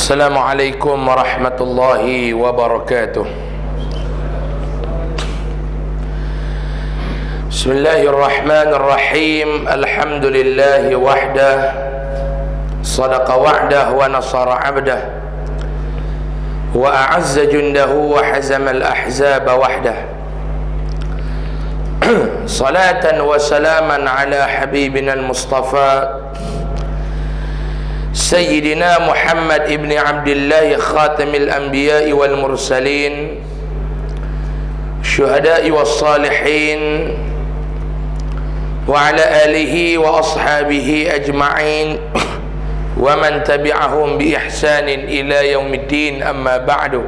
Assalamualaikum warahmatullahi wabarakatuh. Bismillahirrahmanirrahim. Alhamdulillahi wahdah, sadaqa wa'dah wa nasara 'abdah, wa a'azza jundahu wa hazama al-ahzaba wahdah. Salatan wa salaman ala habibina al-mustafa Sayyidina Muhammad ibn Abdullah khatamil anbiya'i wal mursalin, syuhada'i was salihin, wa ala alihi wa ashabihi ajma'in wa man tabi'ahum bi ihsanin ila yaumiddin, amma ba'du.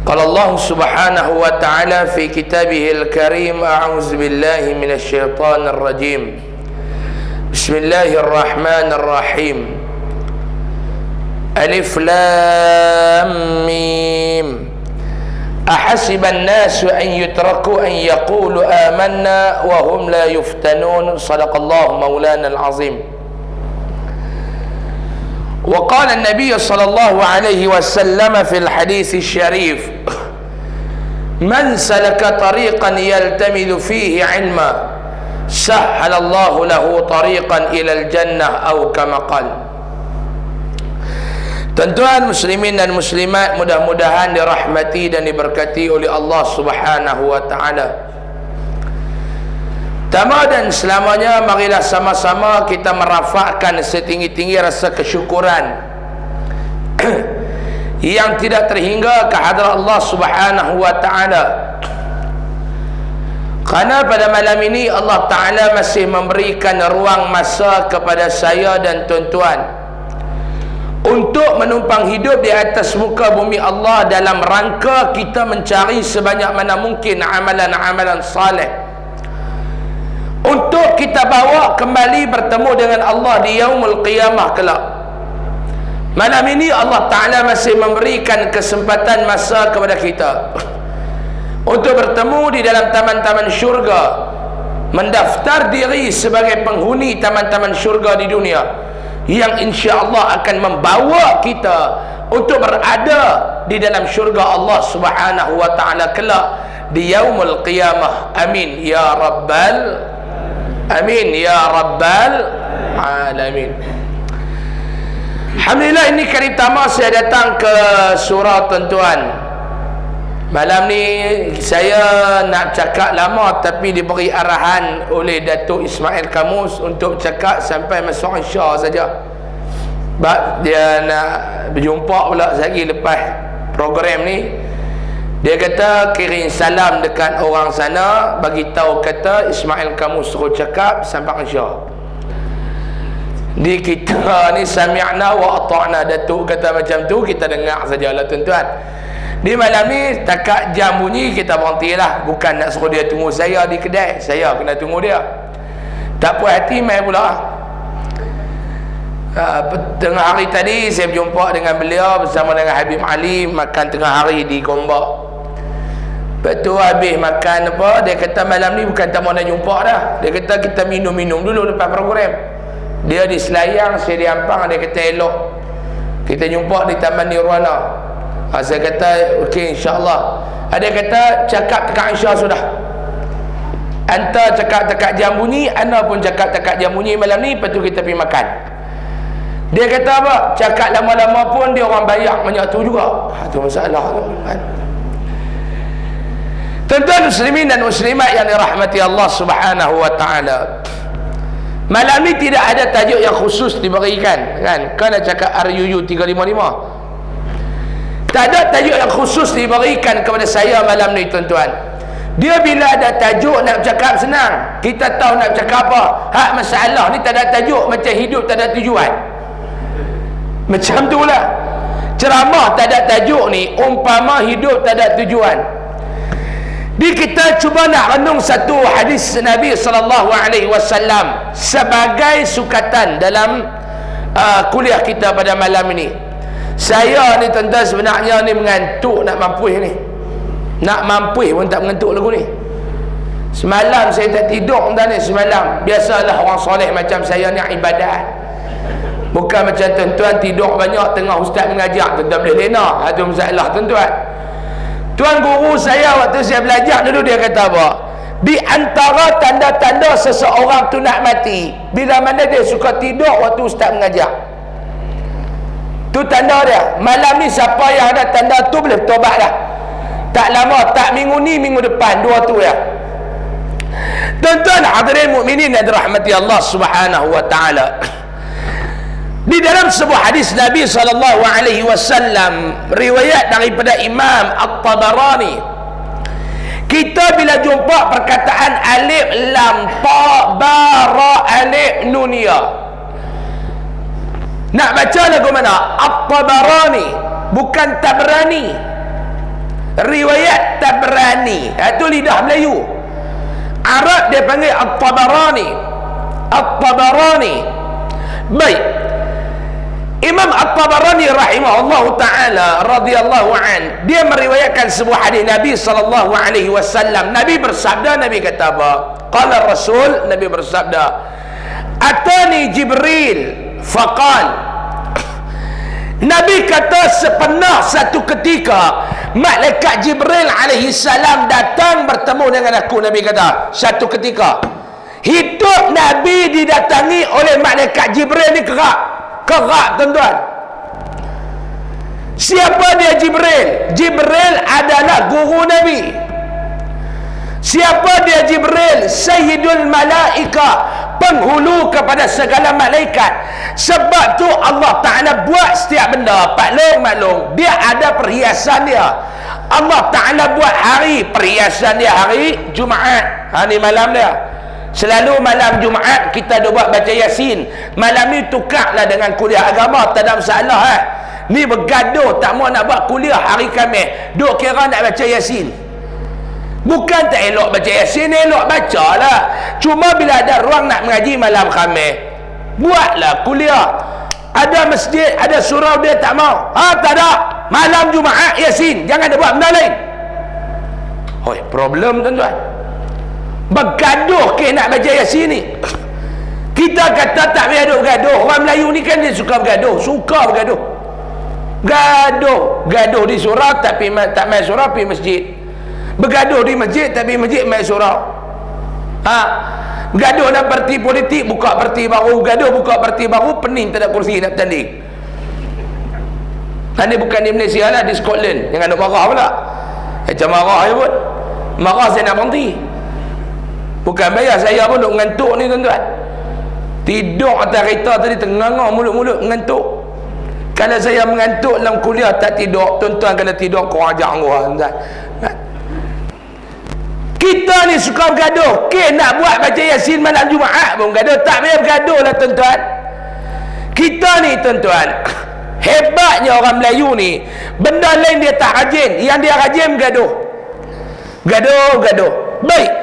Qala Allah subhanahu wa ta'ala fi kitabihil karim, a'udzu billahi minasy syaithanir rajim. Bismillahirrahmanirrahim. Alif lam mim. Ahasiban nasu an yutraku an yaqulu amanna wa hum la yuftanun. Sadaqallahu maulana al-azim. Wa qala an-nabiy sallallahu alaihi wasallam fi al-hadits asy-syarif, man salaka tariqan yaltamidu fihi 'ilma sahhalallahu lahu tariqan ilal jannah, atau kama qala. Tuan-tuan muslimin dan muslimat, mudah-mudahan dirahmati dan diberkati oleh Allah Subhanahu wa taala. Pertama dan selamanya, marilah sama-sama kita merafakkan setinggi-tinggi rasa kesyukuran yang tidak terhingga ke hadrat Allah Subhanahu wa taala. Kerana pada malam ini Allah Ta'ala masih memberikan ruang masa kepada saya dan tuan-tuan untuk menumpang hidup di atas muka bumi Allah dalam rangka kita mencari sebanyak mana mungkin amalan-amalan saleh untuk kita bawa kembali bertemu dengan Allah di yaumul qiyamah kelak. Malam ini Allah Ta'ala masih memberikan kesempatan masa kepada kita untuk bertemu di dalam taman-taman syurga, mendaftar diri sebagai penghuni taman-taman syurga di dunia, yang insya-Allah akan membawa kita untuk berada di dalam syurga Allah Subhanahu wa taala kelak di yaumul qiyamah. Amin ya rabbal alamin. Alhamdulillah, ini kali pertama saya datang ke surau, tuan-tuan. Malam ni saya nak cakap lama, tapi diberi arahan oleh Datuk Ismail Kamus untuk cakap sampai masuk Isya saja. Sebab dia nak berjumpa pula lagi lepas program ni. Dia kata kirim salam dekat orang sana, bagi tahu kata Ismail Kamus suruh cakap sampai Isya. Di kita ni sami'na wa ata'na, Datuk kata macam tu, kita dengar sajalah tuan-tuan. Di malam ni takat jam bunyi, kita berhentilah. Bukan nak suruh dia tunggu saya di kedai, saya kena tunggu dia. Tak puas hati mai pula. Tengah hari tadi saya berjumpa dengan beliau bersama dengan Habib Ali, makan tengah hari di Gombak. Lepas tu habis makan apa, dia kata malam ni bukan tak mau nak jumpa dah. Dia kata kita minum-minum dulu lepas program. Dia di Selayang, saya di Ampang. Dia kata elok kita jumpa di Taman Nirwana. Saya kata okey, insya-Allah. Ada kata cakap dekat Isya sudah. Anta cakap dekat jam bunyi, ana pun cakap dekat jam bunyi malam ni, lepas tu kita pergi makan. Dia kata apa? Cakap lama-lama pun dia orang bayar banyak tu juga. Tu masalah tu kan. Tuan-tuan muslimin dan muslimat yang dirahmati Allah Subhanahu wa taala. Malam ni tidak ada tajuk yang khusus diberikan kan. Kena cakap RUU 355. Tak ada tajuk yang khusus diberikan kepada saya malam ni, tuan-tuan. Dia bila ada tajuk nak cakap senang, kita tahu nak cakap apa. Hak masalah ni tak ada tajuk, macam hidup tak ada tujuan. Macam tu lah. Ceramah tak ada tajuk ni, umpama hidup tak ada tujuan. Di kita cuba nak renung satu hadis Nabi SAW sebagai sukatan dalam kuliah kita pada malam ini. Saya ni tuan-tuan sebenarnya ni mengantuk nak mampuih ni. Nak mampuih pun tak mengantuk lagu ni. Semalam saya tak tidur tuan ni semalam. Biasalah orang soleh macam saya ni ibadat. Bukan macam tuan-tuan tidur banyak tengah ustaz mengajar, tuan-tuan boleh lena. Itu masalah tuan-tuan. Tuan guru saya waktu saya belajar dulu, dia kata apa? Di antara tanda-tanda seseorang tu nak mati, bila mana dia suka tidur waktu ustaz mengajar. Tu tanda dia. Malam ni siapa yang ada tanda tu boleh bertobat dah. Tak lama, tak minggu ni, minggu depan, dua tu ya. Tuan-tuan hadirin mukminin yang dirahmati Allah Subhanahu wa taala. Di dalam sebuah hadis Nabi sallallahu alaihi wasallam, riwayat daripada Imam At-Tabarani, kita bila jumpa perkataan alif lam ta ba ra alif nun ya, nak baca lagu mana? At-Tabarani, bukan Tabrani. Riwayat Tabrani, itu lidah Melayu. Arab dia panggil At-Tabarani. At-Tabarani. Baik, Imam At-Tabarani rahimahullahu taala radhiyallahu an, dia meriwayatkan sebuah hadis Nabi sallallahu alaihi wasallam. Nabi bersabda, Nabi kata apa? Qala Rasul, Nabi bersabda, atani Jibril faqal. Nabi kata sepernah satu ketika malaikat Jibril alaihi salam datang bertemu dengan aku. Nabi kata satu ketika hidup Nabi didatangi oleh malaikat Jibril ni kerak tuan-tuan. Siapa dia Jibril? Jibril adalah guru Nabi. Siapa dia Jibril? Sayyidul Malaika, penghulu kepada segala malaikat. Sebab tu Allah Ta'ala buat setiap benda maklum dia ada perhiasan dia. Allah Ta'ala buat hari, perhiasan dia hari Jumaat, hari malam dia. Selalu malam Jumaat kita dah buat baca Yasin. Malam ni tukarlah dengan kuliah agama, tak ada masalah Ni bergaduh tak mau nak buat kuliah hari Khamis, duk kira nak baca Yasin. Bukan tak elok baca Yasin, elok baca lah. Cuma bila ada ruang nak mengaji malam Khamis, buatlah kuliah. Ada masjid, ada surau, dia tak mau. Tak ada. Malam Jumaat Yasin, jangan ada buat benda lain. Hoi, problem tuan-tuan. Bergaduh ke nak baca Yasin ni. Kita kata tak payah duk bergaduh. Orang Melayu ni kan dia suka bergaduh, gaduh di surau tapi tak main surau pergi masjid. Bergaduh di masjid tapi masjid main surau. Bergaduh dalam parti politik, buka parti baru, gaduh buka parti baru, pening tak ada kursi nak bertanding. Ini bukan di Malaysia lah, di Scotland. Jangan nak marah pula. Macam marah je pun. Marah saya nak berhenti. Bukan bayar saya pun duk ngantuk ni tuan-tuan. Tidur atas kereta tadi tengah mulut-mulut ngantuk. Kalau saya mengantuk dalam kuliah tak tidur, tuan-tuan kalau tidur kau ajar orang tuan. Kita ni suka bergaduh. Nak buat baca Yasin malam Jumaat pun bergaduh. Tak payah bergaduh lah tuan-tuan. Kita ni tuan-tuan, hebatnya orang Melayu ni, benda lain dia tak rajin, yang dia rajin bergaduh. Gaduh. Baik,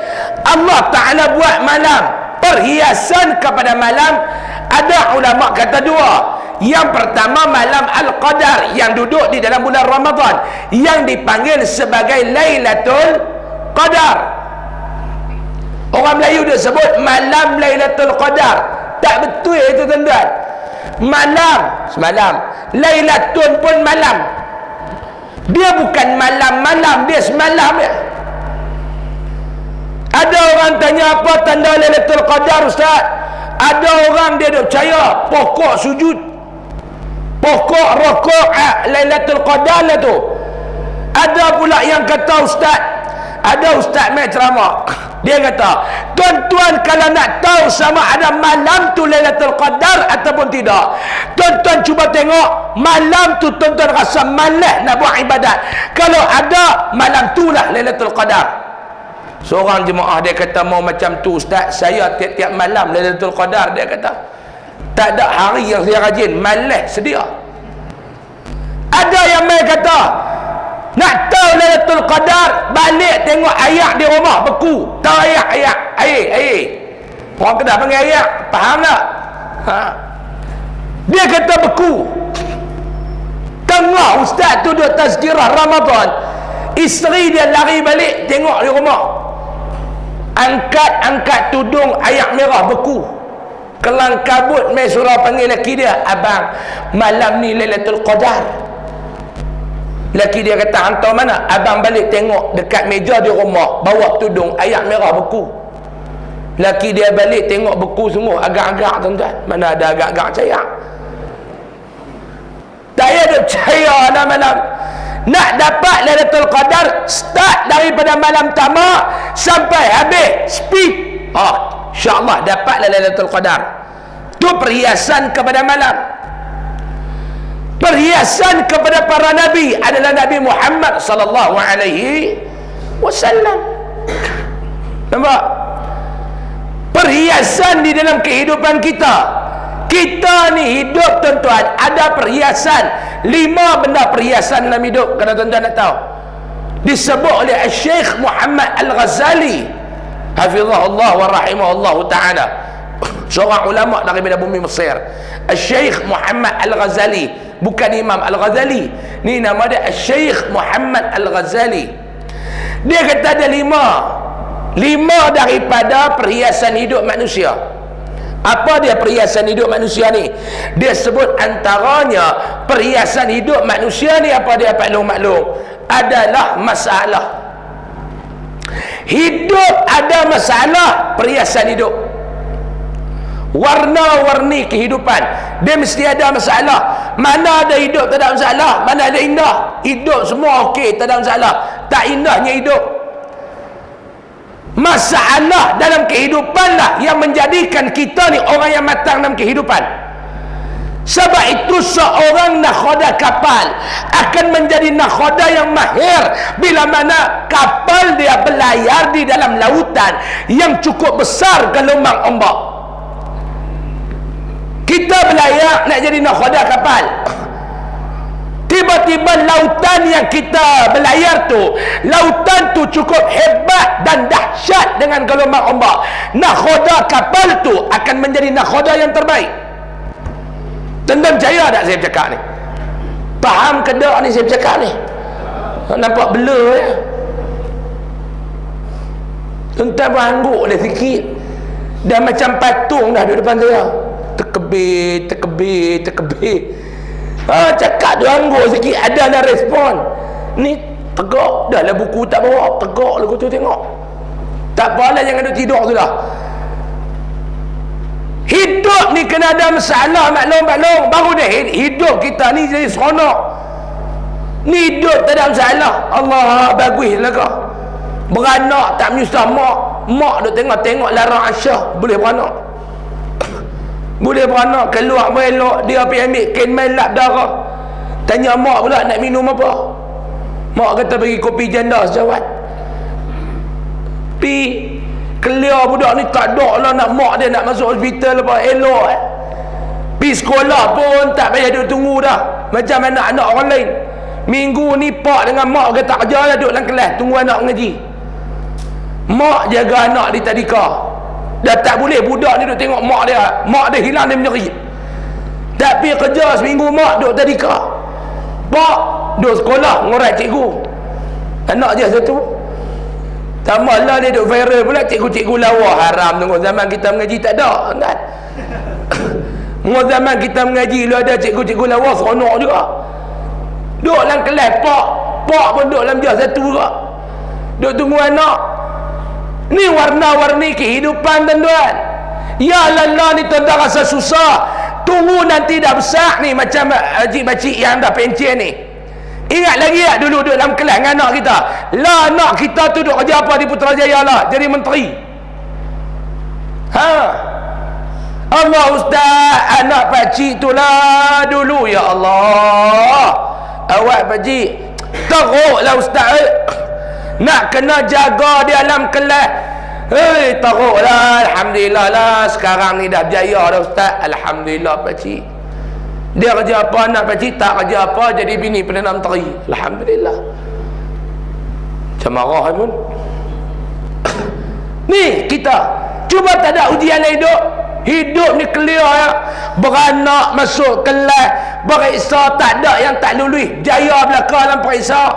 Allah Ta'ala buat malam, perhiasan kepada malam. Ada ulama kata dua. Yang pertama malam Al-Qadar, yang duduk di dalam bulan Ramadan, yang dipanggil sebagai Lailatul Qadar. Orang Melayu dia sebut malam Lailatul Qadar. Tak betul itu tuan-tuan. Semalam. Lailatul pun malam. Dia bukan malam-malam, dia semalam ya. Ada orang tanya apa tanda Lailatul Qadar Ustaz? Ada orang dia tak percaya pokok sujud, pokok rokok Lailatul Qadar lah tu. Ada pula yang kata Ustaz, ada Ustaz main ceramah, dia kata tuan-tuan kalau nak tahu sama ada malam tu Lailatul Qadar ataupun tidak, tuan-tuan cuba tengok malam tu, tuan-tuan rasa malas nak buat ibadat. Kalau ada malam tu lah Lailatul Qadar. Seorang jemaah dia kata mau macam tu Ustaz, saya tiap-tiap malam Lailatul Qadar. Dia kata tak ada hari yang saya rajin, malas sedia. Ada yang main kata nak tahu Lailatul Qadar, balik tengok ayak di rumah beku. Tahu ayak air. Orang Kedah panggil ayak, faham tak? Dia kata beku. Tengah ustaz tu duduk tazkirah Ramadan, isteri dia lari balik tengok di rumah, angkat tudung ayak merah beku. kelang kabut mai surau panggil laki dia, abang malam ni Lailatul Qadar. Laki dia kata, hantar mana? Abang balik tengok dekat meja di rumah, bawa tudung ayat merah beku. Laki dia balik tengok beku semua, agak-agak tuan-tuan. Mana ada agak-agak percaya? Tak ada percaya dah malam. Nak dapat Lailatul Qadar, start daripada malam tamak sampai habis, speed. InsyaAllah dapatlah Lailatul Qadar. Itu perhiasan kepada malam. Perhiasan kepada para nabi adalah Nabi Muhammad sallallahu alaihi wasallam. Nampak? Perhiasan di dalam kehidupan kita. Kita ni hidup tuan-tuan, ada perhiasan. 5 benda perhiasan dalam hidup, kalau tuan-tuan nak tahu. Disebut oleh Syekh Muhammad Al-Ghazali, hafizahullah wa rahimahullah ta'ala, seorang ulama daripada bumi Mesir. Syekh Muhammad Al-Ghazali, bukan Imam Al-Ghazali. Ni nama dia Syekh Muhammad Al-Ghazali. Dia kata ada 5 daripada perhiasan hidup manusia. Apa dia perhiasan hidup manusia ni? Dia sebut antaranya perhiasan hidup manusia ni, apa dia maklum adalah masalah. Hidup ada masalah, perhiasan hidup. Warna-warni kehidupan, dia mesti ada masalah. Mana ada hidup tak ada masalah, mana ada indah. Hidup semua okey, tak ada masalah. Tak indahnya hidup. Masalah dalam kehidupan lah yang menjadikan kita ni orang yang matang dalam kehidupan. Sebab itu seorang nakhoda kapal akan menjadi nakhoda yang mahir bila mana kapal dia berlayar di dalam lautan yang cukup besar gelombang ombak. Kita berlayar nak jadi nakhoda kapal, tiba-tiba lautan yang kita berlayar tu, lautan tu cukup hebat dan dahsyat dengan gelombang ombak. Nakhoda kapal tu akan menjadi nakhoda yang terbaik. Tuan-tuan percaya tak saya bercakap ni? Faham ke tak ni saya bercakap ni? Nampak blur ya? Tuan-tuan berangguk dah sikit, dah macam patung dah duduk depan saya, terkebir. Cakap tu angguk sikit, ada dah respon. Ni tegak dah lah, buku tak bawa, tegak lah tu tengok. Tak apalah, jangan duduk tidur tu dah. Hidup ni kena ada masalah, maklum. Baru dah hidup kita ni jadi seronok. Ni hidup tak ada masalah, Allah bagus lah kau. Beranak tak menyusah mak duk tengok larang Aisyah, boleh beranak. Boleh beranak, keluar melok, dia pergi ambil kain main lap darah. Tanya mak pula nak minum apa. Mak kata bagi kopi janda sejawat. Pi clear budak ni tak ada lah nak mak dia nak masuk hospital apa, elok Pi sekolah pun tak payah duduk tunggu dah, macam anak-anak orang lain. Minggu ni pak dengan mak kata kerja lah, duduk dalam kelas tunggu anak mengaji. Mak jaga anak di tadika. Dah tak boleh budak ni duk tengok mak dia hilang, dia menjerit. Tak pergi kerja seminggu, mak duk tadika. Pak duk sekolah ngorat cikgu, anak dia satu. Tambah lah dia duk viral pula, cikgu-cikgu lawa. Haram tengok zaman kita mengaji tak ada kan. Tengok zaman kita mengaji lu ada cikgu-cikgu lawa, seronok juga. Duk dalam kelas pak pun duk dalam dia satu juga, duk tunggu anak. Ni warna-warni kehidupan tuan-tuan. Ya Allah ni tuan-tuan rasa susah, tunggu nanti dah besar ni, macam pakcik-pakcik yang dah pencen ni. Ingat lagi tak dulu duduk dalam kelas dengan anak kita? Lah anak kita tu duduk kerja apa di Putrajaya lah, jadi menteri. Allah ustaz, anak pakcik tu lah dulu, ya Allah. Awak pakcik teruk lah ustaz, nak kena jaga di dalam kelas. Teruk lah. Alhamdulillah lah sekarang ni dah berjaya dah ustaz, alhamdulillah pakcik. Dia kerja apa anak pakcik? Tak kerja apa, jadi bini Perdana Menteri, alhamdulillah. Macam marah pun. Ni kita cuba tak ada ujian hidup ni clear ya. Beranak masuk kelas, periksa tak ada yang tak lulus, jaya belakang dalam periksa.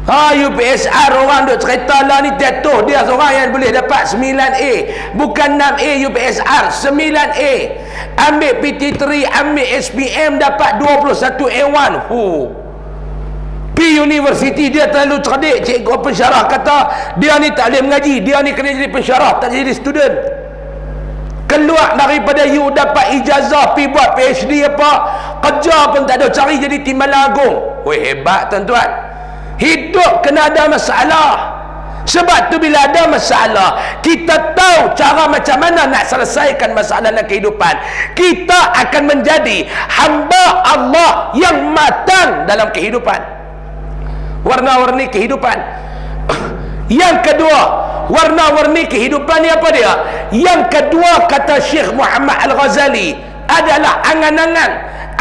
UPSR orang duk cerita lah ni jatuh dia seorang yang boleh dapat 9A, bukan 6A. UPSR 9A, ambil PT3, ambil SPM dapat 21A1. P University. Dia terlalu cerdik. Cikgu pensyarah kata dia ni tak boleh mengaji, dia ni kena jadi pensyarah, tak jadi student. Keluar daripada U dapat ijazah, pi buat PhD apa, kerja pun tak ada, cari jadi Timbalan Agung. Hebat tuan-tuan. Hidup kena ada masalah. Sebab tu bila ada masalah, kita tahu cara macam mana nak selesaikan masalah dalam kehidupan. Kita akan menjadi hamba Allah yang matang dalam kehidupan. Warna-warni kehidupan. Yang kedua, warna-warni kehidupan ni apa dia? Yang kedua, kata Syekh Muhammad Al-Ghazali, adalah angan-angan.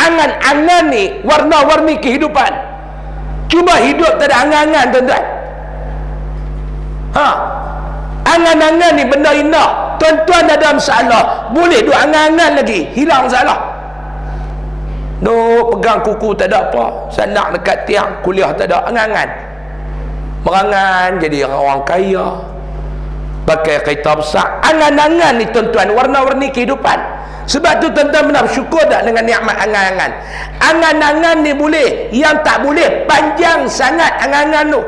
Angan-angan ni warna-warni kehidupan. Cuba hidup tak ada angan-angan, tuan-tuan. Angan-angan ni benda indah. Tuan-tuan ada masalah, boleh duk angan-angan lagi, hilang masalah. Pegang kuku tak ada apa, sanak dekat tiang, kuliah tak ada, angan-angan. Merangan jadi orang kaya, pakai kereta besar. Angan-angan ni tuan-tuan, warna-warni kehidupan. Sebab tu tuan-tuan benar bersyukur tak dengan nikmat angan-angan. Angan-angan ni boleh, yang tak boleh panjang sangat angan-angan tu.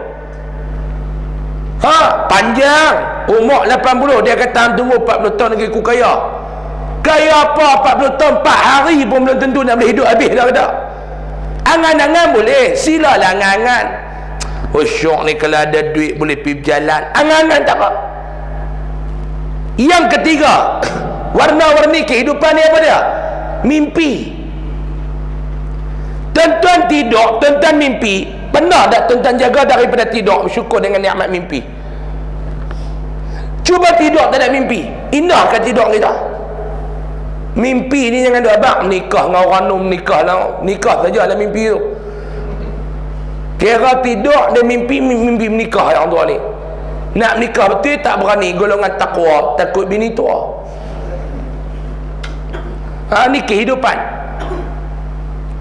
Panjang umur 80, dia kata tunggu 40 tahun lagi aku kaya. Kaya apa 40 tahun, 4 hari pun belum tentu nak boleh hidup habis dah kata. Angan-angan boleh, silalah angan-angan. Syok ni kalau ada duit boleh pergi berjalan, angan-angan tak apa. Yang ketiga, warna-warni kehidupan ni apa dia? Mimpi. Tuan-tuan tidur, tuan-tuan mimpi. Pernah tak tuan-tuan jaga daripada tidur, bersyukur dengan nikmat mimpi? Cuba tidur tak ada mimpi, indahkah tidur kita? Mimpi ni jangan ada abang nikah dengan orang nom, nikah saja dalam mimpi tu. Kira tidur dan mimpi menikah yang tua ni. Nak menikah betul tak berani, golongan takwa, takut bini tua. Ni kehidupan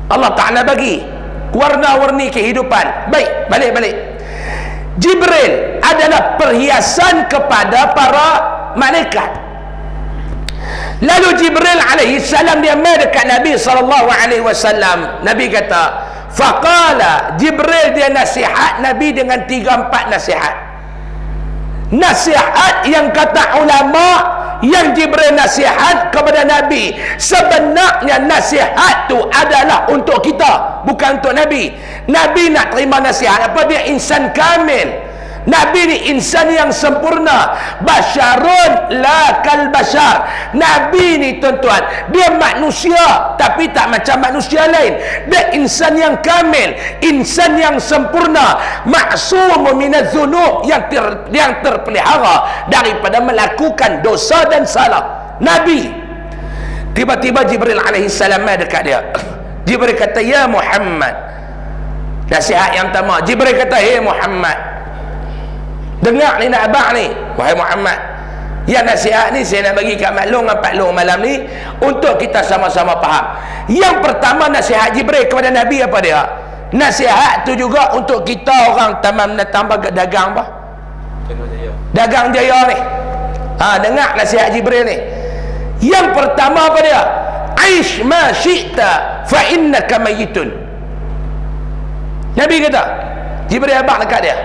Allah Ta'ala bagi warna-warni kehidupan. Baik, balik. Jibril adalah perhiasan kepada para malaikat. Lalu Jibril alaihi salam dia mai dekat Nabi sallallahu alaihi wasallam. Nabi kata, faqala, Jibril dia nasihat Nabi dengan 3-4 nasihat. Nasihat yang kata ulama, yang Jibril nasihat kepada Nabi, sebenarnya nasihat tu adalah untuk kita, bukan untuk Nabi. Nabi nak terima nasihat apa? Dia insan kamil. Nabi ni insan yang sempurna. Basyarun la kal bashar. Nabi ni tuan-tuan, dia manusia tapi tak macam manusia lain. Dia insan yang kamil, insan yang sempurna, ma'sumun minaz dzunub, yang terpelihara daripada melakukan dosa dan salah. Nabi. Tiba-tiba Jibril alaihi salam dekat dia. Jibril kata, ya Muhammad. Nasihat yang pertama, Jibril kata, hey Muhammad, dengar ni nak abang ni, wahai Muhammad, yang nasihat ni saya nak bagi kat maklum dengan Pak Long malam ni untuk kita sama-sama faham. Yang pertama, nasihat Jibril kepada Nabi apa dia? Nasihat tu juga untuk kita orang tamam nak tambah dagang apa? Dagang jaya ni. Dengar nasihat Jibril ni. Yang pertama apa dia? Aish ma syi'ta fa innaka mayyitun. Nabi kata, Jibril abang dekat dia.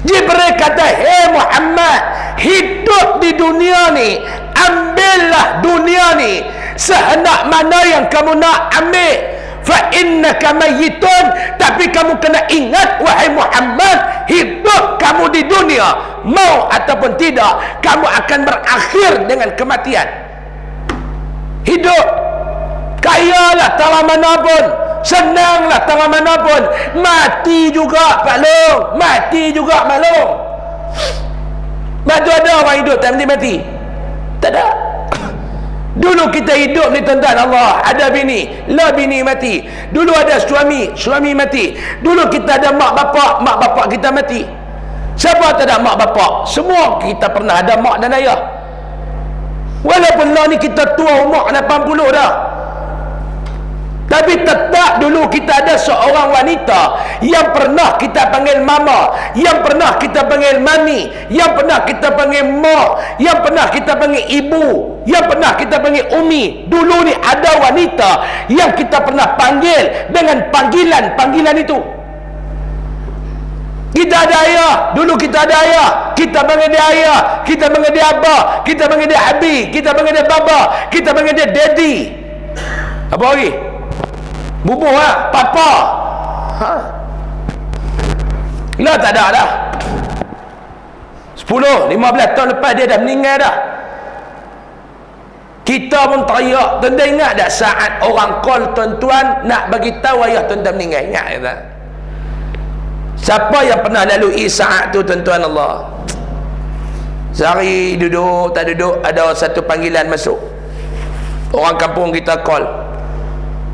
Jibril kata, hey Muhammad, hidup di dunia ni, ambillah dunia ni sehendak mana yang kamu nak ambil. Fa innaka mayyitun, tapi kamu kena ingat wahai Muhammad, hidup kamu di dunia, mau ataupun tidak, kamu akan berakhir dengan kematian. Hidup kayalah tangan manapun, senanglah tangan manapun, mati juga Pak Long, mati juga Pak Long. Mati ada orang hidup tak mati? Tak ada. Dulu kita hidup ni tuan-tuan, Allah, ada bini, lah bini mati. Dulu ada suami mati. Dulu kita ada mak bapak kita mati. Siapa tak ada mak bapak? Semua kita pernah ada mak dan ayah. Walaupun lah ni kita tua, umur 80 dah. Tapi tetap dulu kita ada seorang wanita yang pernah kita panggil mama, yang pernah kita panggil mami, yang pernah kita panggil mak, yang pernah kita panggil ibu, yang pernah kita panggil umi. Dulu ni ada wanita yang kita pernah panggil dengan panggilan itu. Kita ada ayah, dulu kita ada ayah, kita panggil dia ayah, kita panggil dia abah, kita panggil dia abi, kita panggil dia baba, kita panggil dia daddy. Apa lagi? Bubuh lah, papa. Lah tak ada dah. 10, 15 tahun lepas dia dah meninggal dah. Kita pun teriak. Tuan-tuan ingat tak saat orang call tuan-tuan nak bagi tahu ayah tuan-tuan meninggal? Ingat tak? Siapa yang pernah lalui saat tu tuan-tuan Allah? Sehari duduk, tak duduk, ada satu panggilan masuk. Orang kampung kita call.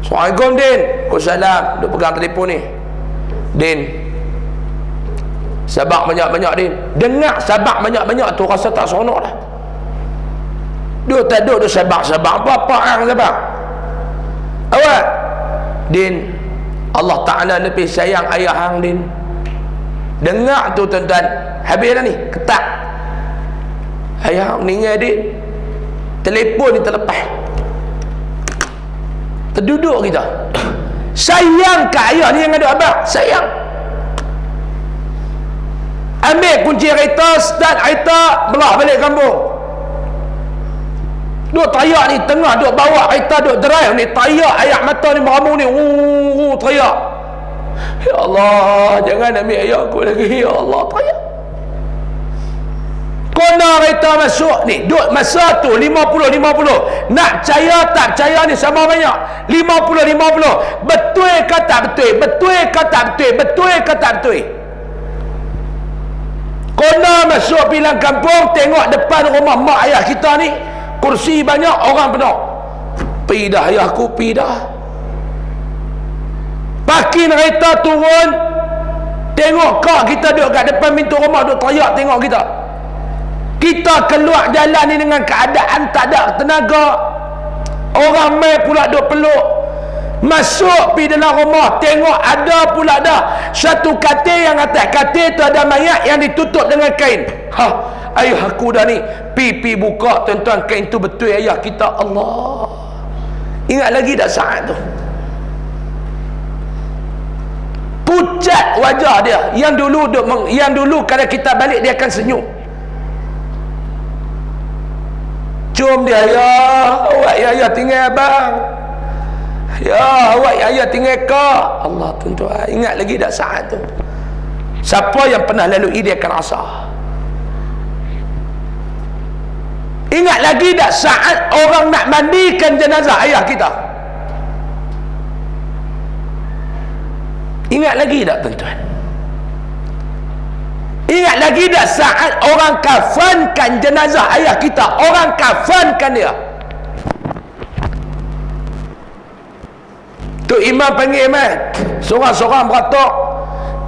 Assalamualaikum Din. Waalaikumsalam. Duk pegang telefon ni. Din, sabak banyak-banyak Din. Dengar sabak banyak-banyak tu rasa tak seronok dah. Duk tak duk sabak-sabak apa hang sabak. Awak Din, Allah Ta'ala lebih sayang ayah hang Din. Dengar tu tuan-tuan. Habis dah ni, ketak. Ayah hang meninggal Din. Telefon ni terlepas. Terduduk kita. Sayang kat ayah ni yang ada abang. Sayang. Ambil kunci kereta, start kereta, belah balik kampung. Duk teriak ni, tengah duk bawa kereta, duk drive ni, teriak ayat mata ni meramu ni. Teriak. Ya Allah, jangan ambil ayah aku lagi. Ya Allah, teriak. Kona kereta masuk ni, duk masa tu 50-50. Nak percaya tak percaya ni sama banyak. 50-50. Betul ke tak betul? Betul ke tak betul? Betul ke tak betul? Kona masuk bilang kampung, tengok depan rumah mak ayah kita ni, kursi banyak, orang penuh. Pergi dah ayahku, pergi dah. Parking kereta turun, tengok kak kita duduk kat depan pintu rumah, duduk teriak tengok kita. Kita keluar jalan ni dengan keadaan tak ada tenaga. Orang mai pula duk peluk. Masuk pergi dalam rumah, tengok ada pula dah satu katil, yang atas katil tu ada mayat yang ditutup dengan kain. Ayah aku dah ni. Pi buka tuan-tuan, kain tu betul ayah kita. Allah. Ingat lagi dah saat tu. Pucat wajah dia. Yang dulu kalau kita balik dia akan senyum. Cium dia, ya awak ya tinggal abang, ya awak ya tinggal kak. Allah tuan-tuan, ingat lagi dah saat tu. Siapa yang pernah lalui dia akan rasa. Ingat lagi dah saat orang nak mandikan jenazah ayah kita. Ingat lagi tak tuan-tuan? Ingat lagi dah saat orang kafankan jenazah ayah kita. Orang kafankan dia. Tu imam panggil imam. Seorang-seorang beratok.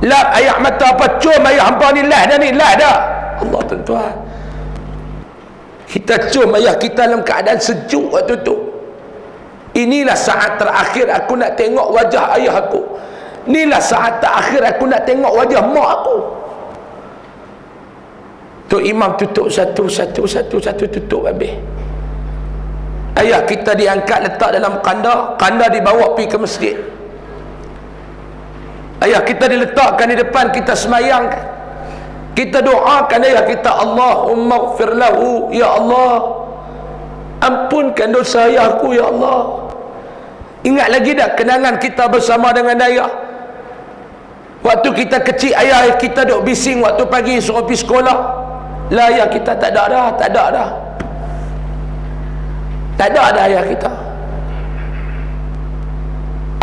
Lap ayah mata apa? Cium ayah hampa ni lah dah ni. Lah dah. Allah tuan-tuan. Kita cium ayah kita dalam keadaan sejuk waktu tu. Inilah saat terakhir aku nak tengok wajah ayah aku. Inilah saat terakhir aku nak tengok wajah mak aku. Tu imam tutup satu tutup habis. Ayah kita diangkat letak dalam kanda dibawa pergi ke masjid. Ayah kita diletakkan di depan, kita semayangkan. Kita doakan ayah kita, Allahumma ighfir lahu, ya Allah, ampunkan dosa ayahku ya Allah. Ingat lagi tak kenangan kita bersama dengan ayah? Waktu kita kecil ayah kita duk bising waktu pagi suruh pergi sekolah. Lah ayah kita tak ada dah. Tak ada ayah kita.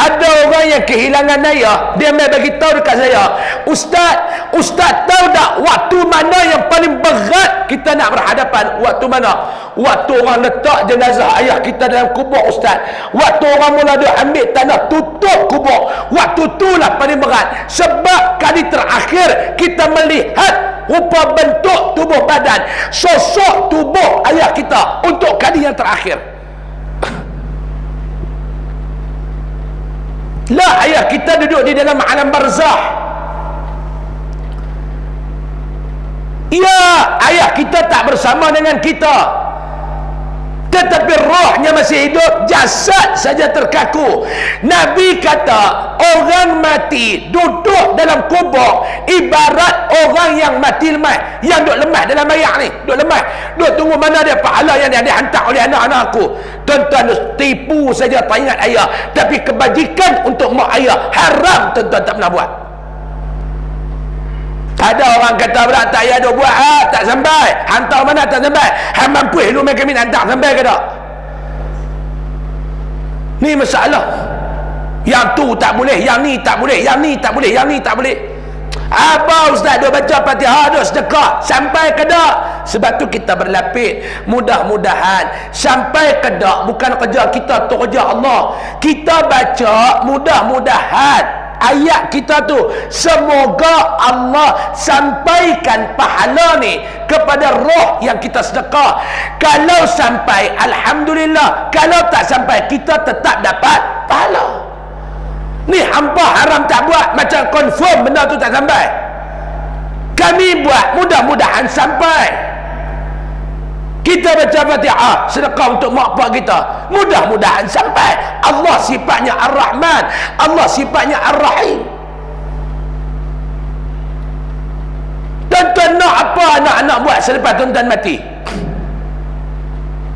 Ada orang yang kehilangan ayah, dia mai bagi tahu dekat saya, Ustaz tahu tak waktu mana yang paling berat kita nak berhadapan? Waktu mana? Waktu orang letak jenazah ayah kita dalam kubur Ustaz. Waktu orang mula dia ambil tanah tutup kubur. Waktu itulah paling berat. Sebab kali terakhir kita melihat rupa bentuk tubuh badan, sosok tubuh ayah kita untuk kali yang terakhir. lah ayah kita duduk di dalam alam barzah. Ya, ayah kita tak bersama dengan kita, tetapi rohnya masih hidup, jasad saja terkaku. Nabi kata orang mati duduk dalam kubur ibarat orang yang mati lemah, yang duduk lemah dalam mayat ni, duduk lemah, duduk tunggu mana dia pahala yang dia dihantar oleh anak-anak aku. Tuan-tuan tipu saja tak ingat ayah, tapi kebajikan untuk mak ayah haram tuan-tuan tak pernah buat. Ada orang kata pula tak payah duk buat, tak sampai, hantar mana tak sampai, hang mampu lu main kami hantar sampai ke tak? Ni masalah. Yang tu tak boleh, yang ni tak boleh, yang ni tak boleh, yang ni tak boleh. Apa ustaz duk baca Fatihah, duk sedekah, sampai ke tak? Sebab tu kita berlapis, mudah-mudahan sampai ke tak, bukan kerja kita tu, kerja Allah. Kita baca mudah-mudahan ayat kita tu, semoga Allah sampaikan pahala ni kepada roh yang kita sedekah. Kalau sampai, alhamdulillah. Kalau tak sampai, kita tetap dapat pahala. Ni hampa haram tak buat, macam confirm benda tu tak sampai. Kami buat, mudah-mudahan sampai. Kita baca Fatihah, sedekah untuk mak pak kita, mudah-mudahan sampai. Allah sifatnya Ar-Rahman, Allah sifatnya Ar-Rahim. Tuan-tuan nak apa anak-anak buat selepas tuan-tuan mati?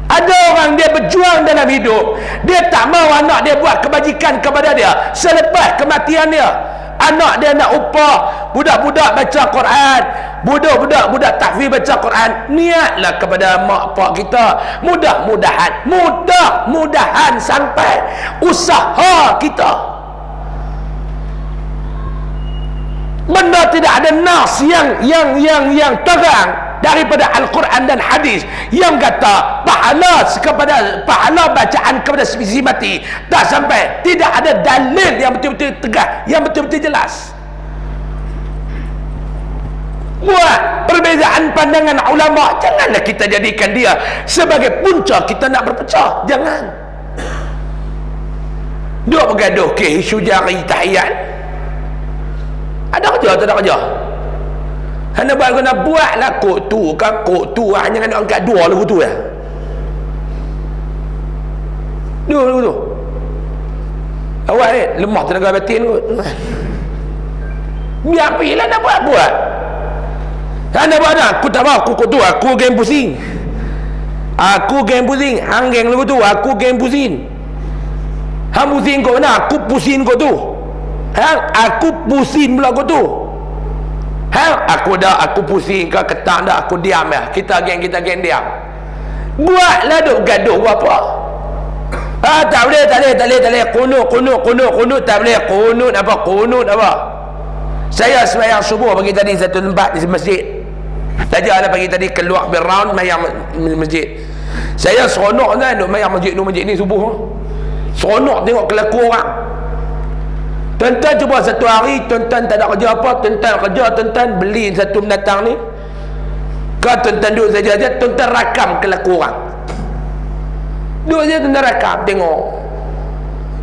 Ada orang dia berjuang dalam hidup, dia tak mahu anak dia buat kebajikan kepada dia selepas kematian dia. Anak dia nak upah budak-budak baca Quran, budak-budak tahfiz baca Quran. Niatlah kepada mak pak kita, mudah-mudahan sampai. Usaha kita. Benda tidak ada nas yang terang daripada Al-Quran dan hadis yang kata pahala bacaan kepada si mati tak sampai. Tidak ada dalil yang betul-betul tegas, yang betul-betul jelas. Buat perbezaan pandangan ulama, janganlah kita jadikan dia sebagai punca kita nak berpecah. Jangan duk bergaduh ke isu jari tahiyat. Ada kerja tak ada kerja? Hanya buatlah kok tu hanya kena angkat dua lagu tu ya. Dua lagu tu. Awak ni lemah tenaga batin kot. Biar pilah nak buat. Hanya buat dah. Aku tak mahu kok tu, aku game pusing. Hang geng lagu tu, aku game pusing. Hang pusing kau mana? Aku pusing kau tu. Aku pusing pula kau tu. Aku pusing ke ketang dah, aku diam ya. Kita geng diam. Buatlah duk gaduh buat apa? Tak boleh. Kunut tak boleh. Kunut apa? Saya sembahyang subuh pagi tadi satu tempat di masjid. Sajalah pagi tadi keluar berround sembahyang masjid. Saya seronok kan duk sembahyang masjid ni subuh. Seronok tengok kelaku orang. Tuan-tuan cuba satu hari, tuan-tuan tak ada kerja apa, tuan-tuan beli satu binatang ni, kau tuan-tuan duduk saja, tuan-tuan rakam kelaku orang. Duduk saja tuan-tuan rakam, tengok.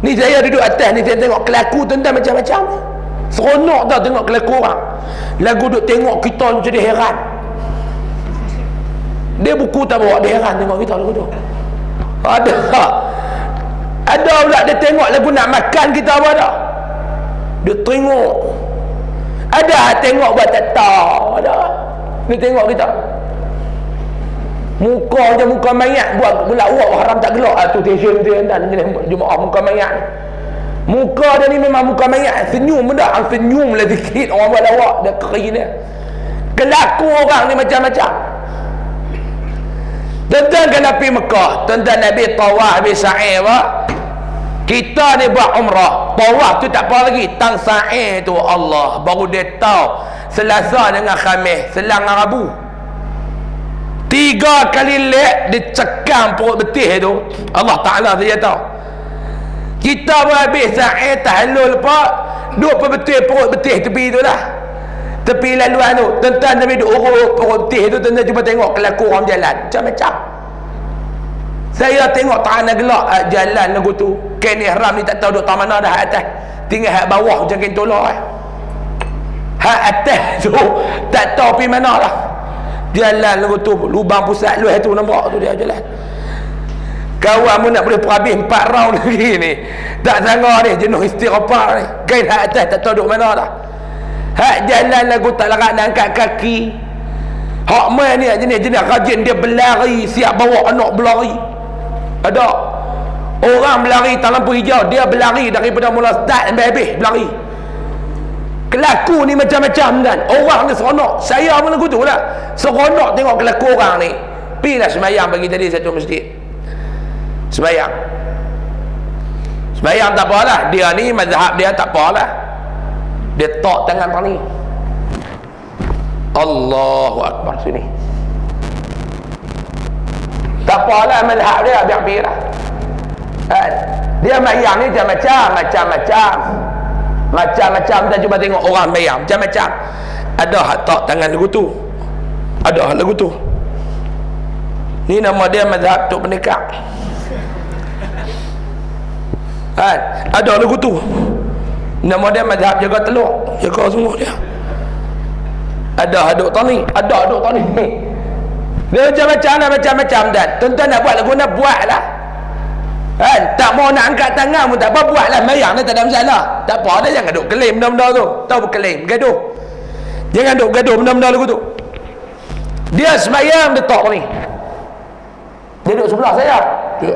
Ni saya duduk atas ni, saya tengok kelaku tuan-tuan macam-macam. Seronok tau tengok kelaku orang. Lagu duduk tengok kita jadi heran. Dia buku tak bawa, dia heran tengok kita lagu tu. Ada pula dia tengok lagu nak makan kita apa dah. Dia tengok. Ada tengok buat tak tahu. Ada. Dia tengok kita. Muka je muka mayat buat pula awak haram tak gelak. Tu tension dia dan jemaah muka mayat. Muka dia ni memang muka mayat. Senyum benda, senyum lah sikit orang buat lawak dia kering dia. Kelaku orang ni macam-macam. Tuan-tuan kalau pergi Mekah, tuan-tuan Nabi tawaf habis sa'i apa? Kita ni buat umrah, tawaf tu tak apa lagi, tang sa'i tu Allah baru dia tahu Selasa dengan Khamis selang Rabu 3 kali lek dicekam perut betih tu Allah Ta'ala saja tahu. Kita pun habis sa'i tahlul apa duduk betul perut betih tepi tu lah, tepi laluan tu. Tuan-tuan Nabi duduk urut perut betih tu. Tuan-tuan cuba tengok kelaku orang jalan macam-macam. Saya tengok tangan gelak jalan lagu tu. Kain ihram ni tak tahu duk tak mana dah atas. tinggal hak bawah macam kain tolak hak atas tu tak tahu pergi mana lah. Jalan lagu tu lubang pusat luar tu nampak tu dia jalan. Kawan mu nak boleh perhabis 4 round lagi ni. Tak sanggup ni jenuh istighfar ni. Kain hak atas tak tahu duk mana dah. Hak jalan lagu tak larat nak angkat kaki. Hak main ni jenis-jenis rajin dia berlari siap bawa anak berlari. Ada orang berlari tak lampu hijau, dia berlari daripada mula start sampai habis berlari. Kelaku ni macam-macam kan. Orang ni seronok. Saya pun lagu tu lah. Seronok tengok kelaku orang ni. Pergilah semayang bagi tadi satu masjid. Semayang tak apalah. Dia ni mazhab dia tak apalah. Dia tok tangan orang ni. Allahu Akbar sini. Tak apalah mazhab dia, biar pergi lah. Dia mayang ni macam-macam. Kita cuba tengok orang mayang macam-macam. Ada hak tok tangan lagu tu, ada hak lagu tu. Ni nama dia mazhab Tok Pendekat. Ada lagu tu. Nama dia mazhab jaga telur, jaga semua dia. Ada duk tani, dia macam-macam dan tuan-tuan nak buat lagu nak buatlah. Tak mau nak angkat tangan pun tak apa, buatlah mayang ni tak ada masalah. Tak apa dah, jangan duk klaim benda-benda tu. Tahu berklaim gaduh. Jangan duk gaduh benda-benda lagu tu. Dia semayang dia tok ni. Dia duduk sebelah saya. Dia.